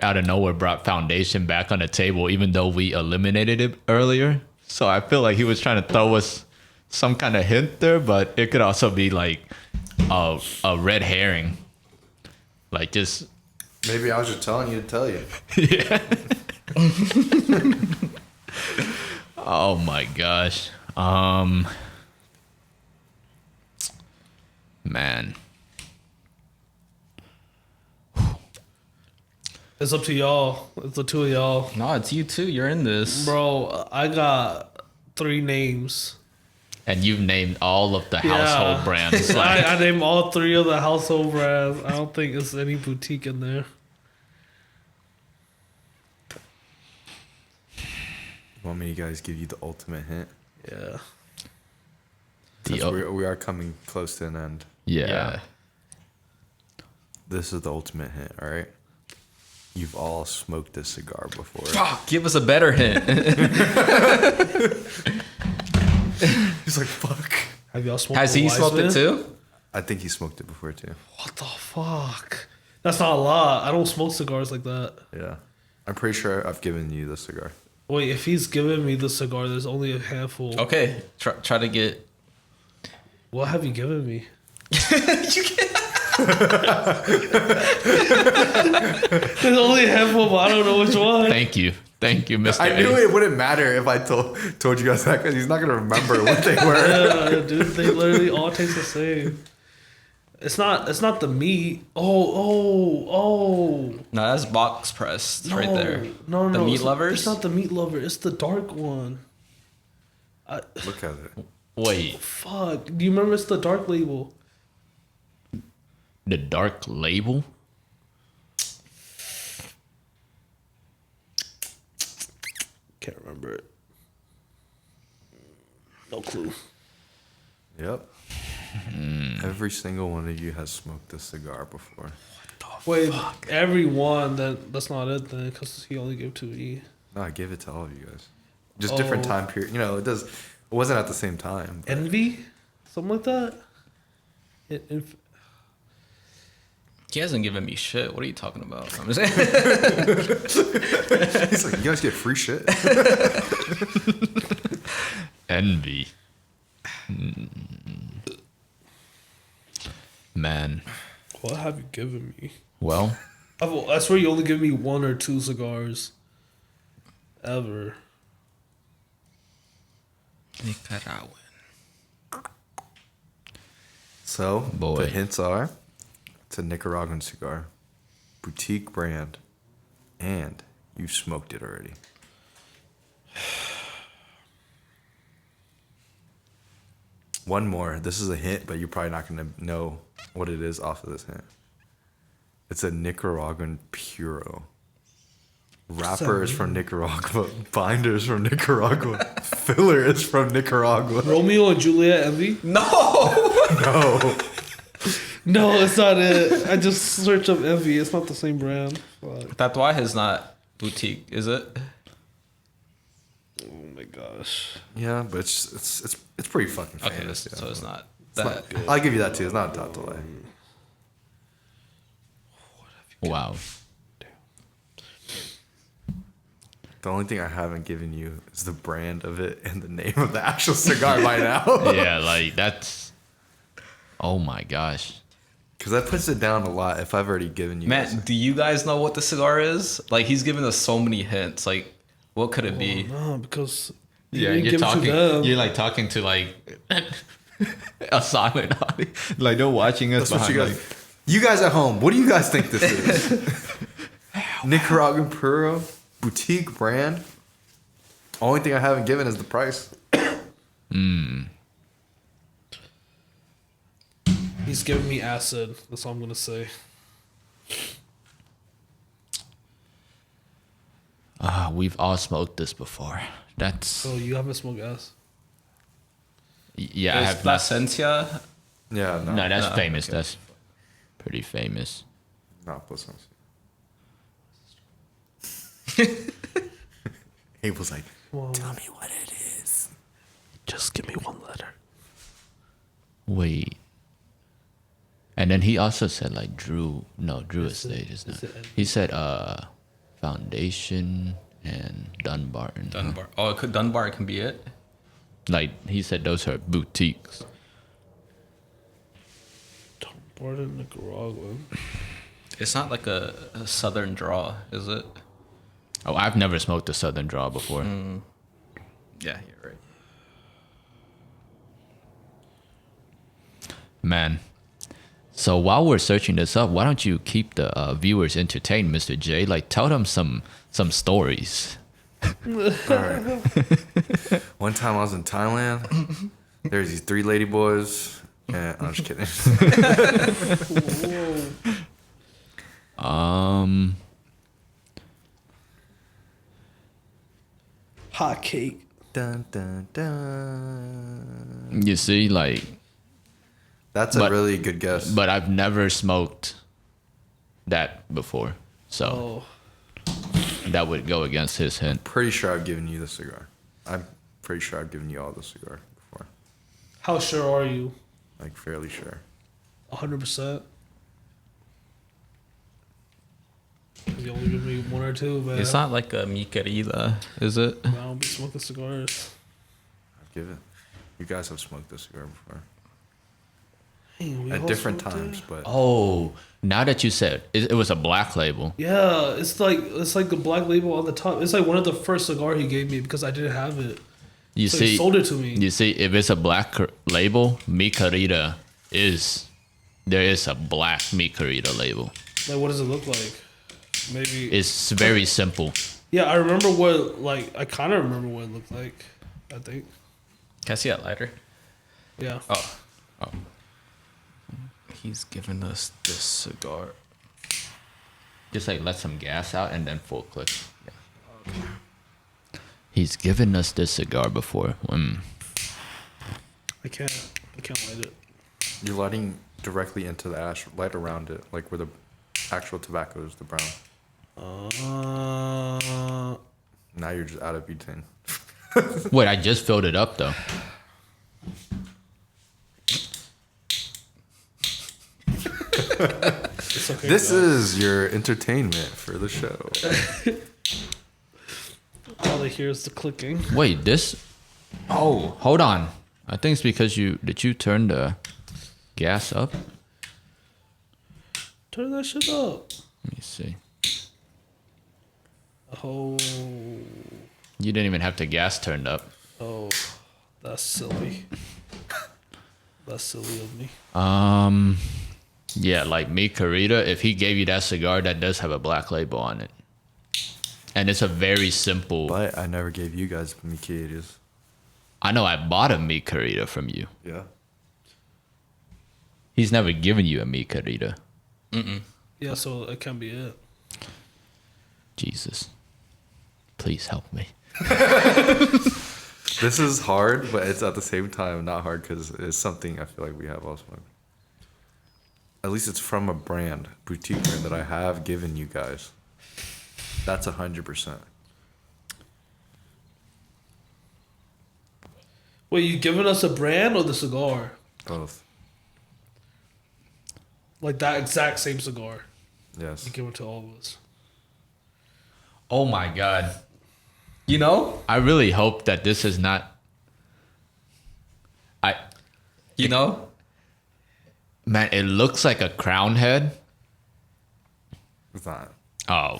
out of nowhere brought Foundation back on the table, even though we eliminated it earlier. So I feel like he was trying to throw us some kind of hint there, but it could also be like a red herring. Like just Maybe I was just telling you to tell you. yeah. Oh my gosh. Man. It's up to y'all. It's the two of y'all. No, it's you too. You're in this. Bro, I got 3 names. And you've named all of the household brands. Like, I named all 3 of the household brands. I don't think there's any boutique in there. Want me to guys give you the ultimate hint? Yeah. Since we are coming close to an end. yeah. This is the ultimate hint, all right? You've all smoked this cigar before. Fuck, give us a better hint. He's like, fuck. Have y'all smoked Has the he smoked it Wiseman? too? I think he smoked it before too. What the fuck? That's not a lot. I don't smoke cigars like that. Yeah. I'm pretty sure I've given you this cigar. Wait, if he's giving me the cigar, there's only a handful. Okay, try to get. What have you given me? There's only a handful, but I don't know which one. Thank you, Mr. I knew A. it wouldn't matter if I told you guys that because he's not gonna remember what they were. Yeah, dude, they literally all taste the same. It's not the meat. Oh. No, that's box pressed No, right there. No. The meat it's lovers. not the meat lover. It's the dark one. Look at it. Wait, Fuck. Do you remember it's the dark label? the dark label? Can't remember it. No clue. Yep. Every single one of you has smoked this cigar before. Wait, everyone. That's not it then, because he only gave 2 me. No, I gave it to all of you guys. Just different time period. It wasn't at the same time. but- Envy, something like that. He hasn't given me shit. What are you talking about? I'm just He's like, you guys get free shit. Envy. Man. What have you given me? Well, I swear you only give me 1 or 2 cigars. Ever. Nicaraguan. So, Boy. the hints are, it's a Nicaraguan cigar, boutique brand, and you've smoked it already. One more. This is a hint, but you're probably not going to know what it is off of this hint. It's a Nicaraguan Puro. Wrapper is from Nicaragua. Binder is from Nicaragua. Filler is from Nicaragua. Romeo and Juliet Envy? No. No. No, it's not it. I just searched up Envy. It's not the same brand. Fuck. Tatuaje is not boutique, is it? Oh my gosh. Yeah, but it's pretty fucking Okay, famous. so it's not It's that. not- I'll give you that too. It's not a top delay. Wow. The only thing I haven't given you is the brand of it and the name of the actual cigar by now. Yeah, like that's. Oh my gosh. Because that puts it down a lot if I've already given you guys. Man, do you guys know what the cigar is? Like, he's giving us so many hints. Like, what could it be? No, because you Yeah, didn't you're give it to talking. them. You're like talking to like a silent audience. Like they're watching us That's what behind. you guys. You guys at home, what do you guys think this is? Nicaraguan Puro boutique brand. Only thing I haven't given is the price. He's giving me acid. That's all I'm gonna say. We've all smoked this before. That's So you haven't smoked ass? yeah. I Is have La not. Esencia? Yeah, no, No, that's No, famous. okay. That's pretty famous. not Placencia. He was like, Well, "Tell me what it is." just give me one letter. Wait. And then he also said like Drew Estate is not. is it- He said Foundation and Dunbarton. Dunbar. Oh, Dunbar can be it? Like he said those are boutiques. Barton, Nicaragua. It's not like a southern draw, is it? Oh, I've never smoked a Southern Draw before. Yeah, you're right. Man. So while we're searching this up, why don't you keep the viewers entertained, Mr. J? Like tell them some stories. One time I was in Thailand. There's these 3 lady boys. And I'm just kidding. Hot cake. Dun, dun, dun. You see, like, That's a But- really good guess. but I've never smoked that before, so Oh, that would go against his hint. Pretty sure I've given you the cigar. I'm pretty sure I've given you all the cigar before. how sure are you? Like, fairly sure. 100%. You only give me 1 or 2, man. It's not like a mi querida, is it? I don't be smoking cigars. I'll give it. You guys have smoked this cigar before. Hey, we At all different smoked times, it. but Oh, now that you said it was a black label. Yeah, it's like the black label on the top. It's like one of the first cigar he gave me because I didn't have it. You So he see, sold it to me. you see, if it's a black label, Mi Querida there is a black Mi Querida label. Like, what does it look like? Maybe. It's very simple. Yeah, I remember I kind of remember what it looked like. I think. Can I see that lighter? Yeah. Oh. He's giving us this cigar. Just like let some gas out and then full click. Yeah. He's given us this cigar before. I can't light it. you're lighting directly into the ash, light around it, like where the actual tobacco is, the brown. Now you're just out of butane. Wait, I just filled it up though. It's okay. This is your entertainment for the show. all I hear is the clicking. Wait, this. Oh, hold on. I think it's because did you turn the gas up? Turn that shit up. Let me see. Oh, You didn't even have the gas turned up. oh, that's silly. That's silly of me. Yeah, like Mi Querida, if he gave you that cigar, that does have a black label on it. And it's a very simple. But I never gave you guys Mikiades. I know I bought a Mi Querida from you. Yeah. He's never given you a Mi Querida. Yeah, so it can be it. Jesus. Please help me. This is hard, but it's at the same time not hard because it's something I feel like we have all smoked. At least it's from a brand, boutique brand that I have given you guys. That's 100%. Wait, you giving us a brand or the cigar? Both. Like that exact same cigar. Yes. You give it to all of us. Oh my god. You know? I really hope that this is not. You know? Man, it looks like a crown head. It's not. Oh,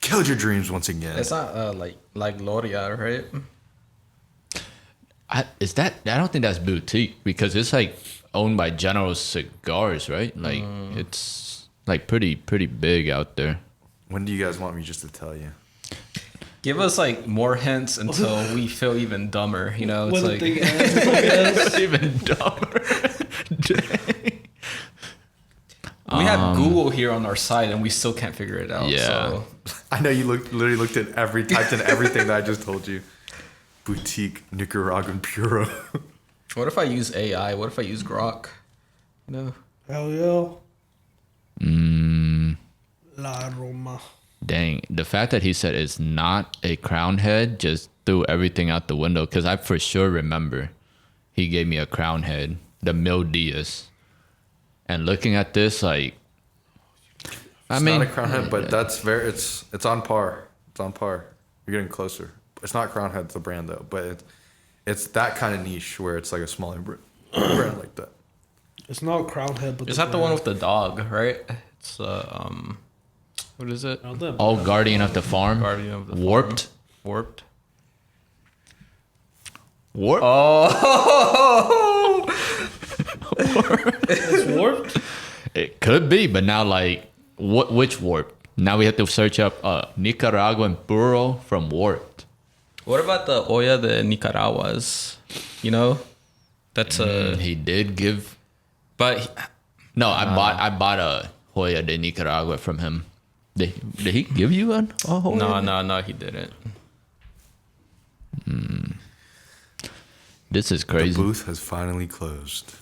Killed your dreams once again. It's not like Loria, right? is that? I don't think that's boutique because it's like owned by General Cigars, right? Like it's like pretty big out there. When do you guys want me just to tell you? Give us like more hints until we feel even dumber. You know, it's When the like thing ends, I guess. Even dumber. we have Google here on our side and we still can't figure it out. Yeah. So. I know you literally looked at typed in everything that I just told you. Boutique Nicaraguan Puro. What if I use AI? What if I use Grok? You know? Hell yeah. Mm, La Roma. dang, the fact that he said it's not a crown head just threw everything out the window because I for sure remember he gave me a crown head, the Mil Diaz. And looking at this, like, It's not a crown head, but that's it's on par. It's on par. You're getting closer. It's not Crown Head, the brand though, but it's that kind of niche where it's like a smaller brand like that. It's not Crown Head, but Is that the one with the dog, right? It's what is it? Oh, Guardian of the Farm. Guardian of the Warped. Warped. Warped. Oh. It's warped? It could be, but now like, which warp? Now we have to search up Nicaraguan Puro from Warped. What about the Olla de Nicaraguas? You know, that's He did give. But No, I bought a Joya de Nicaragua from him. Did he give you a Joya? no, he didn't. This is The crazy. booth has finally closed.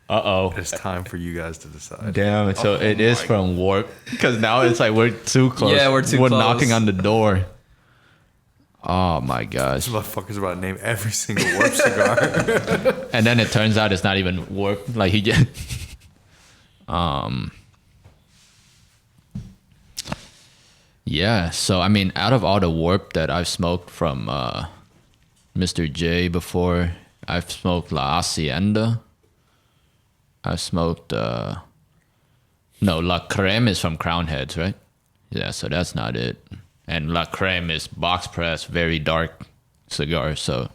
Uh-oh. It's time for you guys to decide. Damn, so it is from Warp. Because now it's like we're too close. Yeah, we're too We're close. knocking on the door. Oh my gosh. This motherfucker's about to name every single Warp cigar. And then it turns out it's not even Warp. Like he just... Yeah, so I mean, out of all the Warp that I've smoked from Mr. J before, I've smoked La Hacienda. I've smoked no, La Creme is from Crown Heads, right? Yeah, so that's not it. And La Creme is box press, very dark cigar. So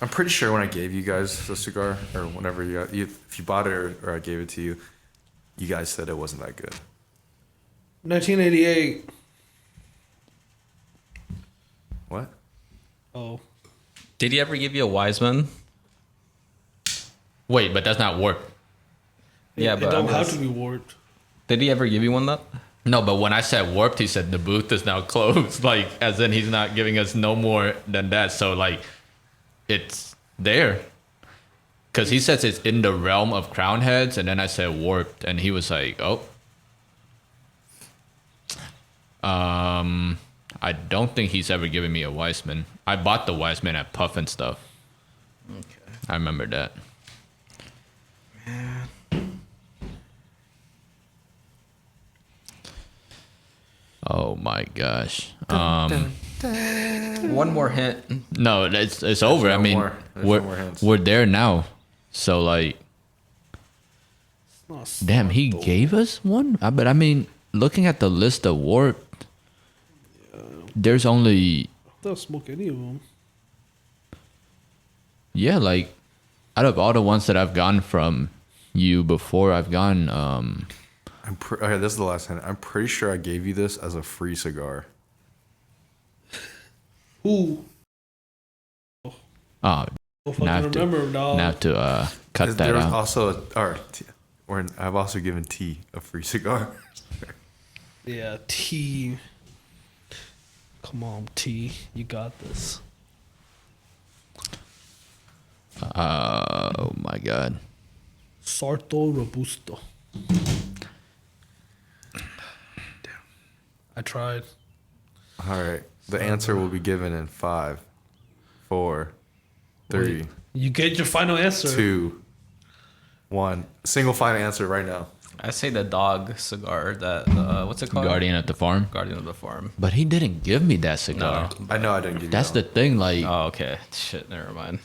I'm pretty sure when I gave you guys the cigar, or whenever if you bought it or I gave it to you, you guys said it wasn't that good. 1988. What? Oh. Did he ever give you a Wiseman? wait, but that's not Warp. Yeah, It but don't have to be warped. Did he ever give you one that? No, but when I said Warped, he said the booth is now closed. Like, as in he's not giving us no more than that. So, like, it's there. Because he says it's in the realm of Crown Heads, and then I said Warped, and he was like, oh. I don't think he's ever given me a Weissman. I bought the Weissman at Puff and stuff. Okay. I remember that. Oh my gosh. One more hint. No, it's over. no I mean, more. There's no more hints. we're there now. So like, Not damn, he smart, though. gave us one. But I mean, looking at the list of Warped, there's only Don't smoke any of them. like out of all the ones that I've gotten from you before, I've gotten Okay, this is the last hint. I'm pretty sure I gave you this as a free cigar. Who? oh, Don't fucking Now I have to- remember, dog. now to cut that There was out. also I've also given T a free cigar. Yeah, T. Come on, T. You got this. Oh my god. Sarto Robusto. I tried. All right. The answer will be given in 5, 4, 3, Wait. You get your final answer. 2, 1. Single final answer right now. I say the dog cigar. That what's it called? Guardian at the Farm. Guardian of the Farm. But he didn't give me that cigar. No. I know I didn't give you That's that the thing. Like, Oh, okay. Shit. Never mind.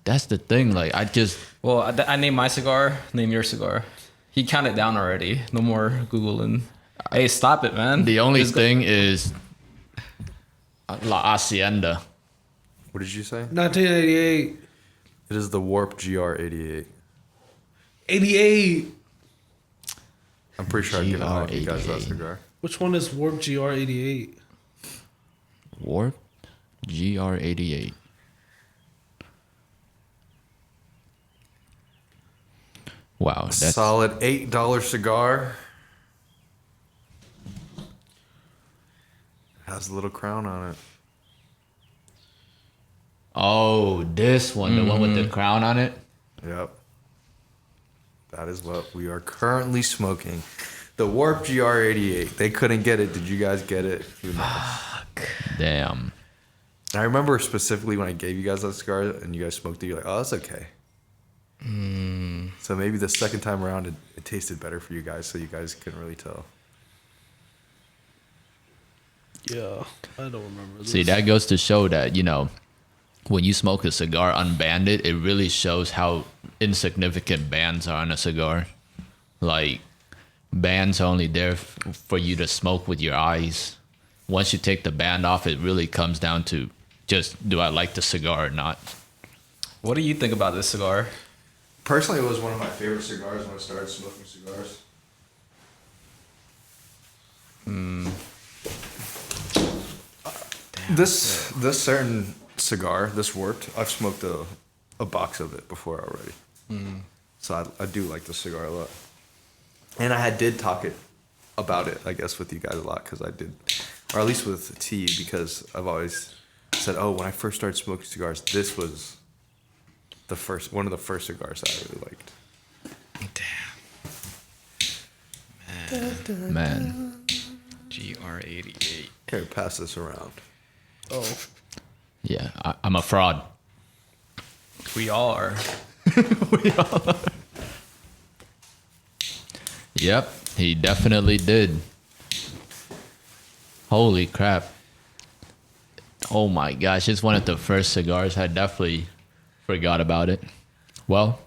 that's the thing. Like, I just. Well, I named my cigar. Name your cigar. He counted down already. No more googling. Hey, stop it, man. The only Just go- thing is La Hacienda. What did you say? 1988. It is the Warp GR88. 88. I'm pretty sure I've given all of you guys that GR88. cigar. Which one is Warp GR88? Warp GR88. Wow, that's Solid $8 cigar. Has a little crown on it. oh, this one, the one with the crown on it. Yep. That is what we are currently smoking. The Warp GR88. They couldn't get it. Did you guys get it? Who knows? Damn. I remember specifically when I gave you guys that cigar and you guys smoked it, you're like, oh, that's okay. So maybe the second time around it tasted better for you guys, so you guys couldn't really tell. Yeah, I don't remember this. See, that goes to show that, you know, when you smoke a cigar unbanded, it really shows how insignificant bands are on a cigar. Like, bands are only there for you to smoke with your eyes. Once you take the band off, it really comes down to just, do I like the cigar or not? What do you think about this cigar? Personally, it was one of my favorite cigars when I started smoking cigars. This certain cigar, this Warped, I've smoked a box of it before already. So I do like the cigar a lot. And I did talk about it, I guess, with you guys a lot because I did, or at least with T, because I've always said, oh, when I first started smoking cigars, this was one of the first cigars that I really liked. Damn. Man. GR88. Here, pass this around. Oh, Yeah, I'm a fraud. We all are. Yep, he definitely did. Holy crap. Oh my gosh, it's one of the first cigars. I definitely forgot about it. Well,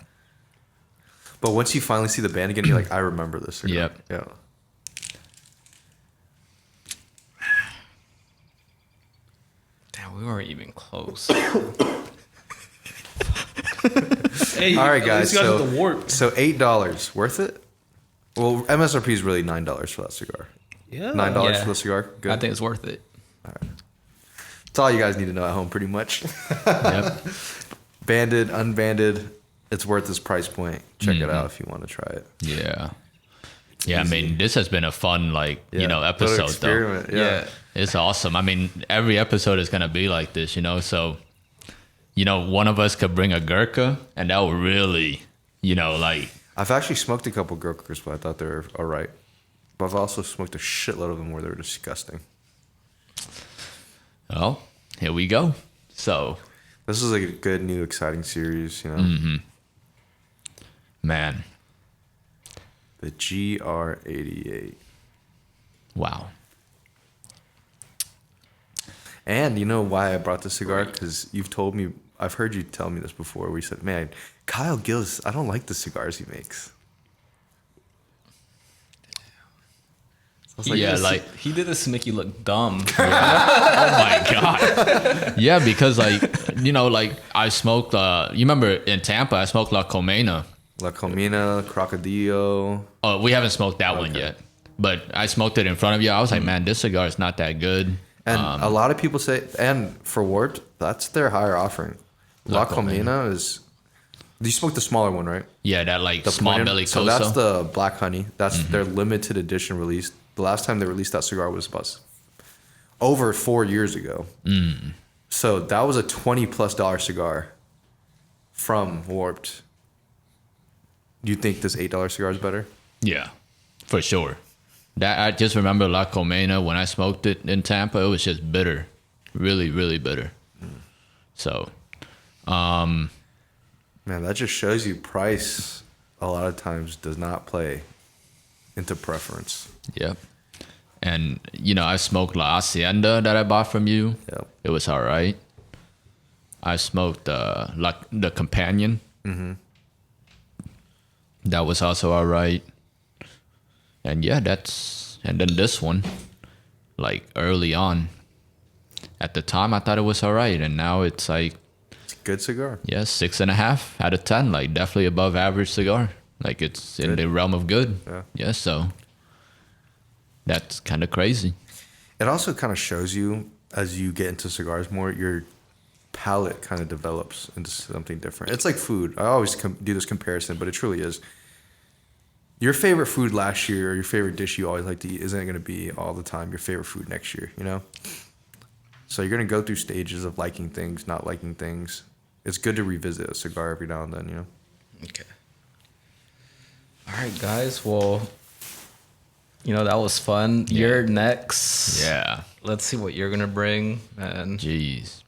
But once you finally see the band again, you're like, I remember this cigar. Yep. Yeah. Damn, we weren't even close. hey, All right, at guys. least you guys So, got the Warp. so $8 worth it? Well, MSRP is really $9 for that cigar. Yeah. $9 Yeah. for the cigar. Good. I think it's worth it. That's all you guys need to know at home, pretty much. yep. Banded, unbanded, it's worth this price point. Check it out if you want to try it. Yeah. Yeah, I mean, this has been a fun, like, you know, Little episode, though. experiment. Yeah. It's awesome. I mean, every episode is going to be like this, you know? So, you know, one of us could bring a Gurkha, and that would really, you know, like, I've actually smoked a couple Gurkhas, but I thought they were all right. But I've also smoked a shitload of them where they were disgusting. well, here we go. So, This is like a good, new, exciting series, you know? man, The GR88. wow. And you know why I brought this cigar? Because you've told me, I've heard you tell me this before, where you said, man, Kyle Gillis, I don't like the cigars he makes. I was Yeah, this- like- he did this to make you look dumb. Oh my god. Yeah, because like you know, like I smoked. You remember in Tampa, I smoked La Comena. La Comina, Crocodillo. Oh, we haven't smoked that one Okay. yet, but I smoked it in front of you. I was like, man, this cigar is not that good. And a lot of people say, and for Warped, that's their higher offering. La La Comina is, you smoked the smaller one, right? Yeah, that like small pointed- belly So Coso. that's the Black Honey. That's their limited edition release. The last time they released that cigar was about over 4 years ago. So that was a $20+ cigar from Warped. Do you think this $8 cigar is better? Yeah, for sure. That I just remember La Colmena when I smoked it in Tampa. It was just bitter, really, really bitter. So, Man, that just shows you price a lot of times does not play into preference. yep. And I smoked La Hacienda that I bought from you. Yep. It was all right. I smoked the Companion. Mm-hmm. That was also all right. And yeah, and then this one, like early on. At the time, I thought it was all right, and now it's like, It's a good cigar. yeah, 6.5 out of 10, like definitely above average cigar. Like it's in Good. the realm of good. Yeah. So that's kind of crazy. It also kind of shows you as you get into cigars more, your palate kind of develops into something different. It's like food. I always do this comparison, but it truly is. Your favorite food last year or your favorite dish you always like to eat isn't going to be all the time your favorite food next year, you know? So you're going to go through stages of liking things, not liking things. It's good to revisit a cigar every now and then, you know? Okay. All right, guys. Well, that was fun. Yeah. You're next. Yeah. Let's see what you're gonna bring, man. Jeez.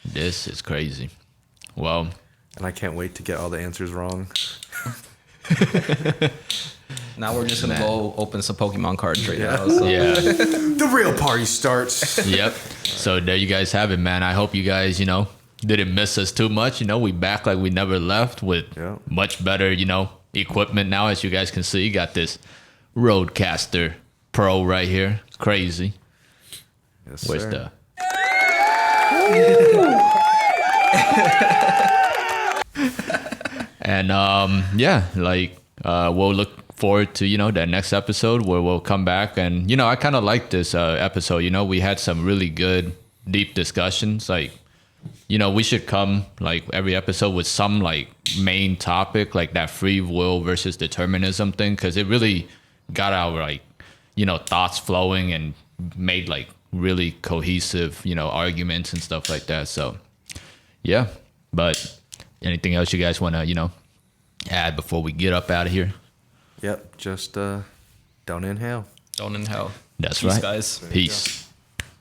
This is crazy. Well, And I can't wait to get all the answers wrong. Now we're just gonna go open some Pokemon cards right Yeah. now. So. yeah. The real party starts. Yep. So there you guys have it, man. I hope you guys, didn't miss us too much. We back like we never left with Yeah. much better, equipment now. As you guys can see, got this Roadcaster Pro right here. Crazy. Yes, Where's sir. the... And yeah, like we'll look forward to that next episode where we'll come back. And I kind of like this episode. We had some really good deep discussions. Like we should come like every episode with some like main topic, like that free will versus determinism thing, because it really got our like thoughts flowing and made like really cohesive arguments and stuff like that. So yeah, but anything else you guys want to add before we get up out of here? Yep, just don't inhale. Don't inhale. That's Peace, right, guys. Peace.